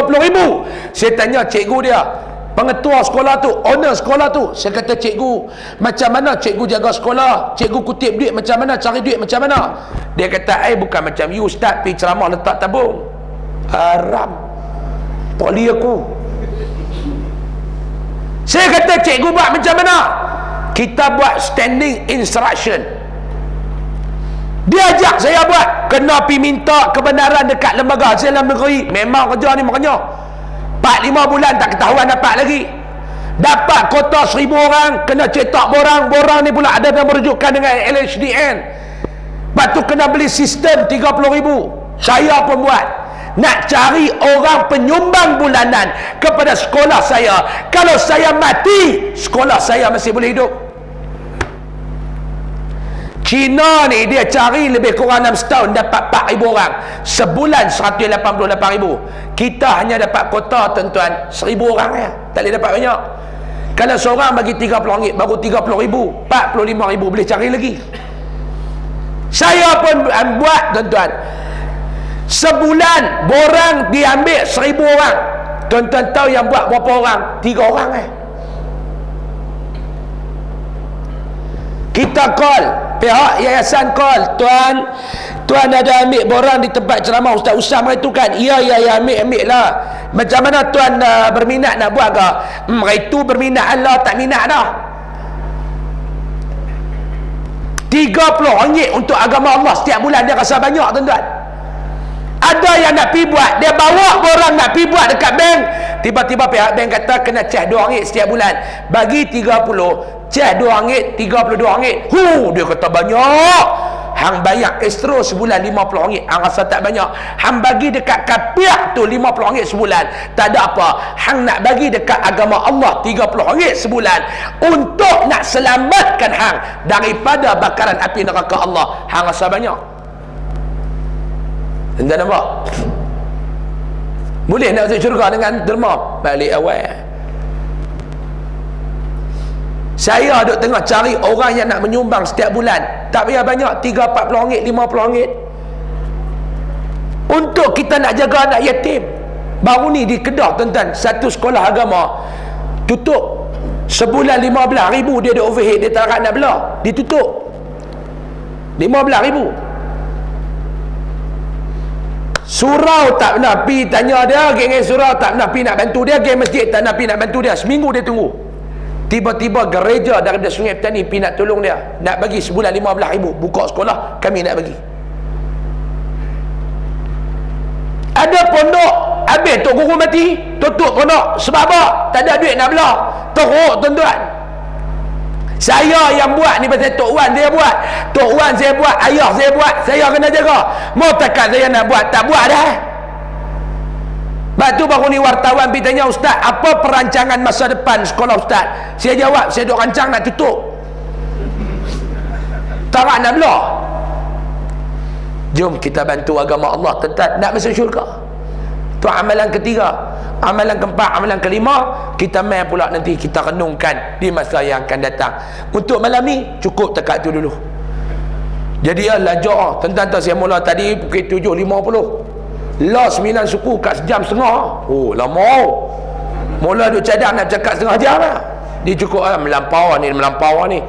Saya tanya cikgu dia, pengetua sekolah tu, owner sekolah tu. Saya kata, cikgu, macam mana cikgu jaga sekolah? Cikgu kutip duit macam mana? Cari duit macam mana? Dia kata, bukan macam you ustaz pergi ceramah letak tabung. Haram. Poli aku. Saya kata, cikgu buat macam mana? Kita buat standing instruction. Dia ajak saya buat, kena pergi minta kebenaran dekat lembaga hasil dalam negeri. Memang kerja ni makanya 4-5 bulan tak ketahuan dapat lagi. Dapat kota 1,000 orang, kena cetak borang ni pula ada nama rujukan dengan LHDN. Lepas tu kena beli sistem 30,000. Saya pun buat, nak cari orang penyumbang bulanan kepada sekolah saya. Kalau saya mati, sekolah saya masih boleh hidup. Cina ni dia cari lebih kurang 6 setahun dapat 4,000 orang. Sebulan 188,000. Kita hanya dapat kota tuan-tuan 1,000 orang ya. Tak boleh dapat banyak. Kalau seorang bagi RM30 baru 30,000, 45,000 boleh cari lagi. Saya pun buat tuan-tuan. Sebulan borang diambil 1,000 orang. Tuan-tuan tahu yang buat berapa orang? 3 orang Kita call, pihak yayasan call, tuan ada ambil borang di tempat ceramah Ustaz Usam itu kan? Ya ambil lah. Macam mana tuan berminat nak buat ke? Itu berminat Allah, tak minat dah. RM30 untuk agama Allah setiap bulan, dia rasa banyak tuan-tuan. Ada yang nak pergi buat, dia bawa borang nak pergi buat dekat bank, tiba-tiba pihak bank kata kena cas RM2 setiap bulan. Bagi 30, cas RM2, RM32. Dia kata banyak. hang bayar ekstra sebulan RM50, hang rasa tak banyak, hang bagi dekat kapiak tu RM50 sebulan, tak ada apa. Hang nak bagi dekat agama Allah RM30 sebulan untuk nak selamatkan hang daripada bakaran api neraka Allah, hang rasa banyak. Anda nampak? Boleh nak masuk syurga dengan derma? Balik awal. Saya duk tengah cari orang yang nak menyumbang setiap bulan, tak payah banyak, RM30, RM40, untuk kita nak jaga anak yatim. Baru ni di Kedah, tuan-tuan, satu sekolah agama tutup. Sebulan RM15,000 dia ada overhead, dia tak nak belah, ditutup. RM15,000. Surau tak pernah pergi tanya dia, geng surau tak pernah pergi nak bantu dia, geng masjid tak pernah pergi nak bantu dia. Seminggu dia tunggu. Tiba-tiba gereja daripada Sungai Petani pergi nak tolong dia, nak bagi sebulan RM15,000, buka sekolah, kami nak bagi. Ada pondok habis, tok guru mati, tutup pondok. Sebab apa? Tak ada duit nak belah. Teruk, tuan-tuan. Saya yang buat ni pasal Tok Wan saya buat. Tok Wan saya buat, ayah saya buat, saya kena jaga. Mau takkan saya nak buat, tak buat dah. Lepas tu baru ni wartawan pergi tanya, Ustaz, apa perancangan masa depan sekolah Ustaz? Saya jawab, saya duk rancang nak tutup. Tak nak belah. Jom kita bantu agama Allah, tetap nak masuk syurga. Tu amalan ketiga. Amalan keempat, amalan kelima, kita main pula nanti kita renungkan di masa yang akan datang. Untuk malam ni cukup dekat tu dulu. Jadi ya lajak. Tentang saya mula tadi pukul 7.50. Lah 9 suku kat sejam setengah. Oh lama. Mula duk cadang nak cakap setengah jam lah. Dia cukup melampau ni.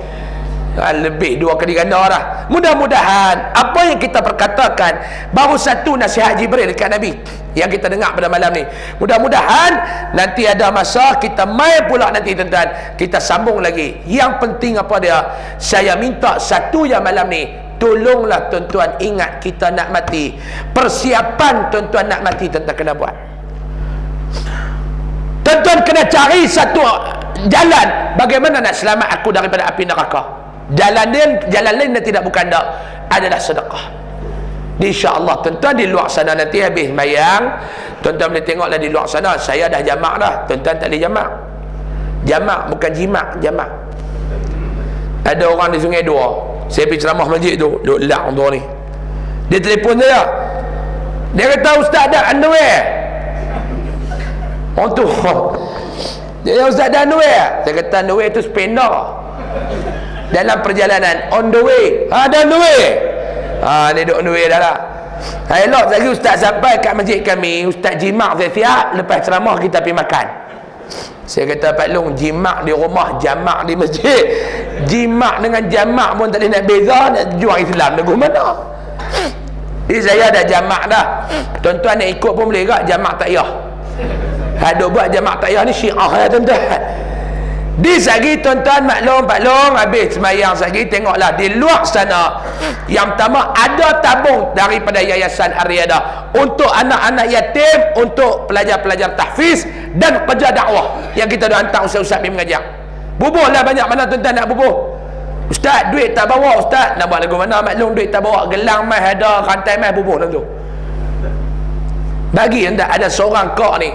Lebih 2 kali ganda dah. Mudah-mudahan apa yang kita perkatakan, baru satu nasihat Jibril dekat Nabi yang kita dengar pada malam ni, mudah-mudahan nanti ada masa kita mai pula nanti tuan-tuan, kita sambung lagi. Yang penting apa dia, saya minta satu yang malam ni, tolonglah tuan-tuan ingat kita nak mati. Persiapan tuan-tuan nak mati tuan-tuan kena buat. Tuan-tuan kena cari satu jalan bagaimana nak selamat aku daripada api neraka. Jalan lain dan tidak bukan dak adalah sedekah. InsyaAllah tuan-tuan di luar sana nanti habis mayang, tuan-tuan boleh tengoklah di luar sana. Saya dah jamak dah. Tuan-tuan tak boleh jamak. Jamak bukan jimat, jamak. Ada orang di Sungai Dua, saya pergi ceramah masjid tu, duk lak tu ni. Dia telefon saya. Dia kata, Ustaz ada underwear. Orang tu. Dia kata, Ustaz ada underwear. Saya kata underwear tu spender. Dalam perjalanan, on the way, ada on the way. Ni duk on the way dah lah. Elok lagi Ustaz sampai kat masjid kami, Ustaz jimak saya siap, lepas ceramah kita pergi makan. Saya kata Pak Long, jimak di rumah, jamak di masjid. Jimak dengan jamak pun tak boleh nak beza, nak jual Islam lagu mana. Jadi saya dah jamak dah. Tuan-tuan nak ikut pun boleh tak? Jamak tak payah. Ada buat jamak tak payah ni syiah ya tuan-tuan. Di sagi tuan-tuan maklum Pak Long habis semayang sagi, tengoklah di luar sana. Yang pertama ada tabung daripada Yayasan Ar-Riyadah untuk anak-anak yatim, untuk pelajar-pelajar tahfiz dan kerja dakwah yang kita dah hantar ustaz-ustaz pergi mengajar. Bubuhlah banyak mana tuan-tuan nak bubuh. Ustaz duit tak bawa, Ustaz nak buat lagu mana maklum, duit tak bawa, gelang mai ada, rantai mai, bubuh dalam tu. Bagi anda ada seorang kak ni,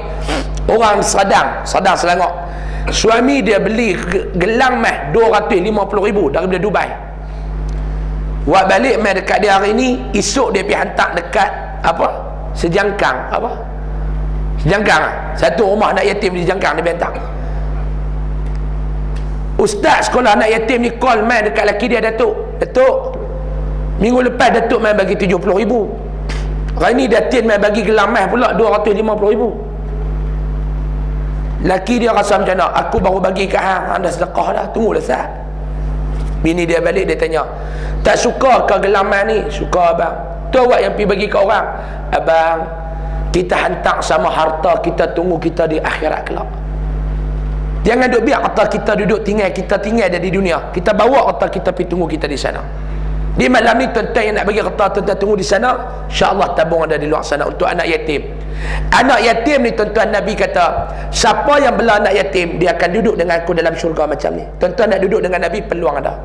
orang Sadang Selangor. Suami dia beli gelang mah 250,000 daripada Dubai. Buat balik mah dekat dia hari ni, esok dia pergi hantar dekat apa? Sejangkang apa? Sejangkang. Satu rumah anak yatim di Sejangkang dia pergi hantar. Ustaz sekolah anak yatim ni call mah dekat laki dia, Datuk, minggu lepas Datuk mah bagi 70,000. Hari ni Datin mah bagi gelang mah pula 250,000. Laki dia rasa macam mana? Aku baru bagi kat hang, anda sedekah dah, tunggulah sah. Bini dia balik, dia tanya, tak suka ke gelaman ni? Suka abang. Tu awak yang pergi bagi kat orang. Abang, kita hantar sama harta kita, tunggu kita di akhirat kelak. Jangan duk biar harta kita duduk tinggal, kita tinggal ada di dunia. Kita bawa harta kita pergi tunggu kita di sana. Di malam ni tuan-tuan yang nak bagi harta, tuan-tuan tunggu di sana, insya-Allah tabung ada di luar sana untuk anak yatim. Anak yatim ni tuan-tuan, Nabi kata, siapa yang bela anak yatim, dia akan duduk dengan aku dalam syurga macam ni. Tuan-tuan nak duduk dengan Nabi, peluang ada.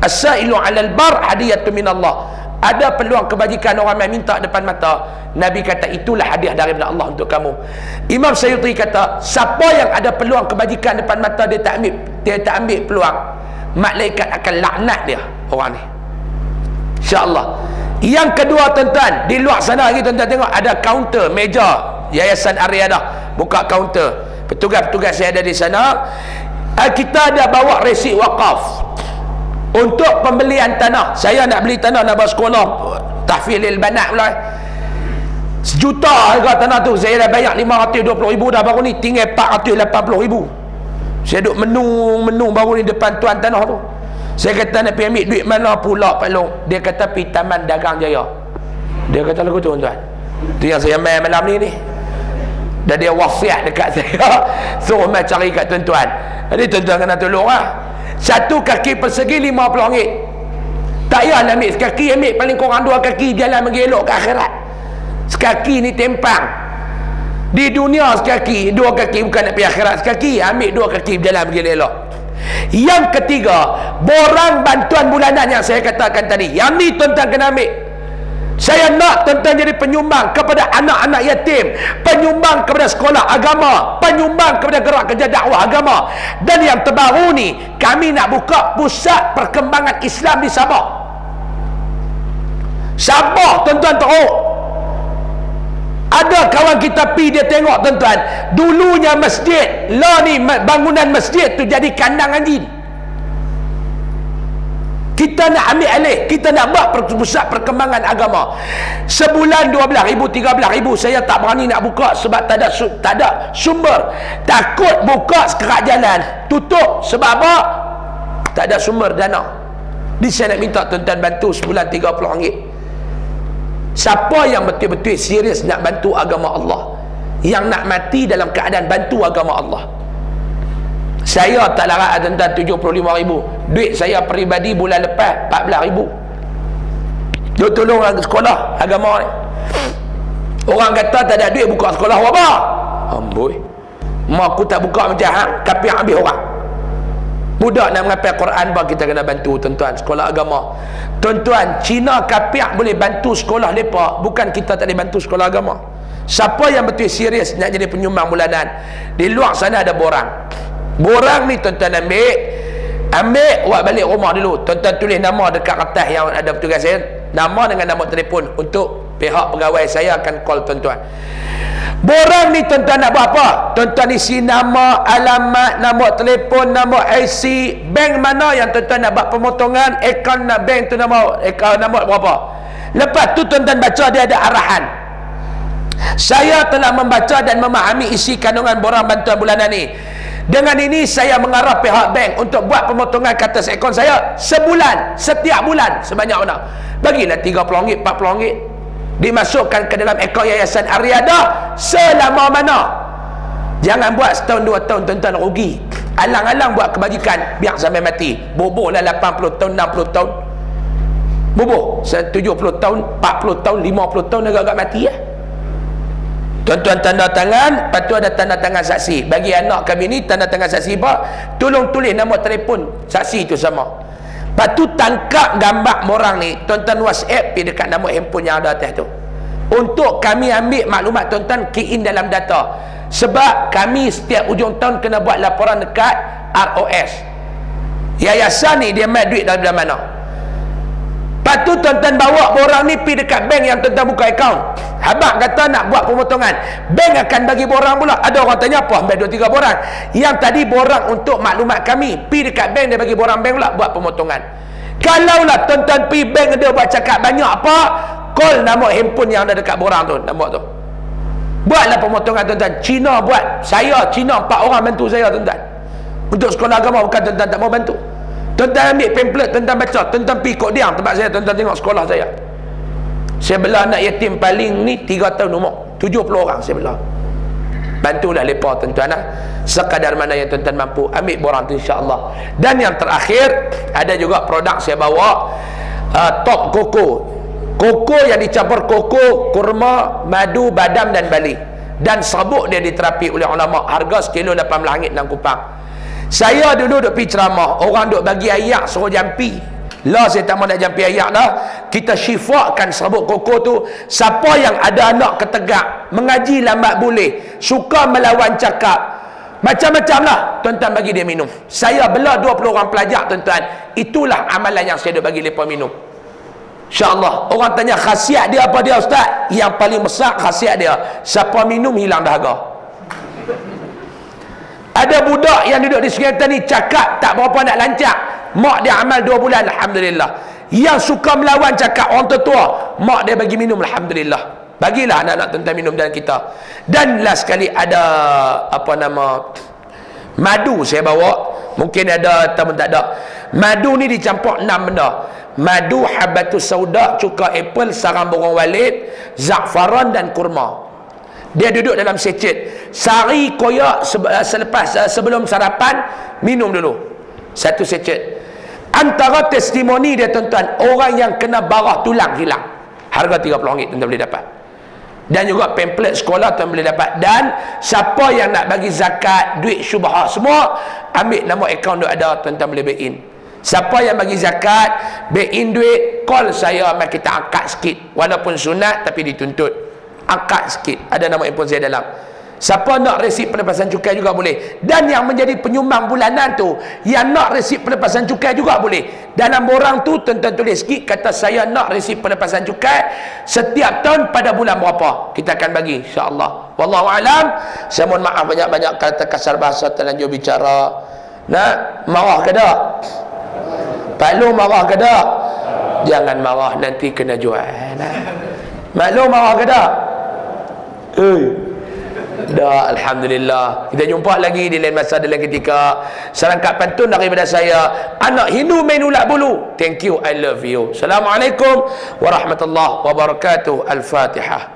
As-sailu 'alal bar hadiyatun minallah. ada peluang kebajikan orang yang minta depan mata, Nabi kata itulah hadiah daripada Allah untuk kamu. Imam Suyuti kata, siapa yang ada peluang kebajikan depan mata dia tak ambil peluang, malaikat akan laknat dia orang ni, insya-Allah. Yang kedua tuan-tuan, di luar sana lagi tuan-tuan tengok ada kaunter meja Yayasan Aryadah, buka kaunter, petugas-petugas saya ada di sana. Kita ada bawa resit wakaf untuk pembelian tanah. Saya nak beli tanah nak buat sekolah tahfizil banat pula, 1 juta harga tanah tu. Saya dah bayar 520,000 dah baru ni, tinggal 480,000. Saya duduk menung baru ni depan tuan tanah tu. Saya kata nak pergi ambil duit mana pula Pak Long? Dia kata pergi Taman Dagang Jaya. Dia kata lagu tu tuan. Tu yang saya main malam ni. Dan dia wasiat dekat saya, suruh mai cari kat tuan-tuan. Jadi tuan-tuan kena tolong lah. Satu kaki persegi RM50. Tak payah ambil sekaki, ambil paling kurang 2 kaki, jalan mengelok ke akhirat. Sekaki ni tempang. Di dunia sekaki, 2 kaki, bukan nak pergi akhirat sekaki. Ambil 2 kaki berjalan mengelok. Yang ketiga, borang bantuan bulanan yang saya katakan tadi. Yang ni tuan-tuan kena ambil. Saya nak tuan-tuan jadi penyumbang kepada anak-anak yatim, penyumbang kepada sekolah agama, penyumbang kepada gerak kerja dakwah agama. Dan yang terbaru ni, kami nak buka pusat perkembangan Islam di Sabah. Sabah tuan-tuan teruk. Ada kawan kita pergi, dia tengok tuan-tuan, dulunya masjid, lah ni bangunan masjid tu jadi kandang anjing. Kita nak ambil alih, kita nak buat pusat perkembangan agama. Sebulan 12,000, 13,000 saya tak berani nak buka sebab tak ada sumber. Takut buka sekerak jalan tutup sebab apa? Tak ada sumber dana. Di saya nak minta tuan-tuan bantu sebulan RM30. Siapa yang betul-betul serius nak bantu agama Allah, yang nak mati dalam keadaan bantu agama Allah. Saya tak larat tuan-tuan 75,000. Duit saya peribadi bulan lepas 14,000. Dia tolong sekolah agama ni. Orang kata tak ada duit buka sekolah apa? Amboi. Mak aku tak buka macam hang, tapi ambil orang. Budak nak menghafal Quran bah kita kena bantu tuan-tuan sekolah agama. Tuan-tuan, Cina kapiak boleh bantu sekolah mereka, bukan kita tak boleh bantu sekolah agama. Siapa yang betul serius nak jadi penyumbang bulanan, di luar sana ada borang. Borang ni tuan-tuan ambil buat balik rumah dulu. Tuan-tuan tulis nama dekat kertas yang ada petugas saya, nama dengan nombor telefon, untuk pihak pegawai saya akan call tuan-tuan. Borang ni tuan-tuan nak buat apa? Tuan-tuan isi nama, alamat, nombor telefon, nombor IC, bank mana yang tuan-tuan nak buat pemotongan, akaun bank tu nama berapa. Lepas tu tuan-tuan baca, dia ada arahan. Saya telah membaca dan memahami isi kandungan borang bantuan bulanan ni. Dengan ini saya mengarah pihak bank untuk buat pemotongan ke atas akaun saya sebulan, setiap bulan sebanyak mana. Bagilah RM30, RM40, dimasukkan ke dalam akaun Yayasan Aryadah selama mana. Jangan buat setahun 2 tahun tuan-tuan rugi. Alang-alang buat kebajikan biar sampai mati. Bobohlah 80 tahun, 60 tahun. Boboh 70 tahun, 40 tahun, 50 tahun agak-agak mati ya. Tuan-tuan tanda tangan, lepas tu ada tanda tangan saksi. Bagi anak kami ni tanda tangan saksi apa? Tolong tulis nombor telefon saksi tu sama. Lepas tu tangkap gambar orang ni, tuan-tuan WhatsApp pergi dekat nombor handphone yang ada atas tu. Untuk kami ambil maklumat tuan-tuan, key in dalam data. Sebab kami setiap ujung tahun kena buat laporan dekat ROS. Yayasan ni dia main duit daripada mana? Lepas tu tuan-tuan bawa borang ni pergi dekat bank yang tuan-tuan buka akaun. Habak kata nak buat pemotongan, bank akan bagi borang pula. Ada orang tanya apa sampai 2-3 borang. Yang tadi borang untuk maklumat kami, pergi dekat bank dia bagi borang bank pula buat pemotongan. Kalaulah tuan-tuan pergi bank dia buat cakap banyak apa, call nombor handphone yang ada dekat borang tu, nombor tu. Buatlah pemotongan tuan-tuan. Cina buat, saya Cina 4 orang bantu saya tuan-tuan. Untuk sekolah agama, bukan tuan-tuan tak mau bantu. Tuan-tuan ambil pamphlet, tuan-tuan baca, tuan-tuan pergi Kok Diang tempat saya, tuan-tuan tengok sekolah saya. Saya belah anak yatim paling ni 3 tahun umur, 70 orang saya belah. Bantulah mereka tuan-tuan lah. Sekadar mana yang tuan-tuan mampu, ambil borang tu insya-Allah. Dan yang terakhir, ada juga produk saya bawa, top koko. Koko yang dicampur koko, kurma, madu, badam dan bali. Dan sabuk dia diterapi oleh ulama, harga sekilo RM18 6 kupang. Saya dulu duk pergi ceramah, orang duk bagi ayat suruh jampi lah saya tak mau nak jampi ayat dah. Kita syifakan serbuk koko tu. Siapa yang ada anak ketegak, mengaji lambat boleh, suka melawan cakap, macam-macam lah, tuan-tuan bagi dia minum. Saya bela 20 orang pelajar, tuan-tuan. Itulah amalan yang saya bagi mereka minum. InsyaAllah. Orang tanya khasiat dia apa dia, ustaz? Yang paling besar khasiat dia, siapa minum hilang dahaga. Ada budak yang duduk di sekitar ni cakap tak berapa nak lancar, mak dia amal 2 bulan, alhamdulillah. Yang suka melawan cakap, orang tua, mak dia bagi minum, alhamdulillah. Bagilah anak-anak tuan-tuan minum dalam kita. Dan last sekali ada apa nama, madu saya bawa. Mungkin ada ataupun tak ada. Madu ni dicampur 6 benda. Madu, habatus sauda, cuka apple, sarang burung walid, za'faran dan kurma. Dia duduk dalam secet. Sari koyak sebelum sarapan, minum dulu 1 secet. Antara testimoni dia, tuan-tuan, orang yang kena barah tulang hilang, harga RM30 tuan-tuan boleh dapat. Dan juga pamphlet sekolah tuan boleh dapat. Dan siapa yang nak bagi zakat, duit syubhah semua, ambil nama akaun tu ada, tuan-tuan boleh back in. Siapa yang bagi zakat, back in duit, call saya, mari kita angkat sikit. Walaupun sunat tapi dituntut, angkat sikit. Ada nama handphone saya dalam. Siapa nak resip pelepasan cukai juga boleh. Dan yang menjadi penyumbang bulanan tu, yang nak resip pelepasan cukai juga boleh. Dalam borang tu tuan-tuan tulis sikit, kata saya nak resip pelepasan cukai setiap tahun pada bulan berapa, kita akan bagi, insya-Allah. Wallahu alam. Saya mohon maaf banyak-banyak kata kasar bahasa terlanjur bicara. Nak marah ke tak? Pak Long marah ke tak? Jangan marah, nanti kena jual. Maklum marah ke tak? Dah, alhamdulillah. Kita jumpa lagi di lain masa, dalam ketika. Serangkap pantun daripada saya, anak Hindu main ulat bulu. Thank you, I love you. Assalamualaikum warahmatullahi wabarakatuh. Al-Fatihah.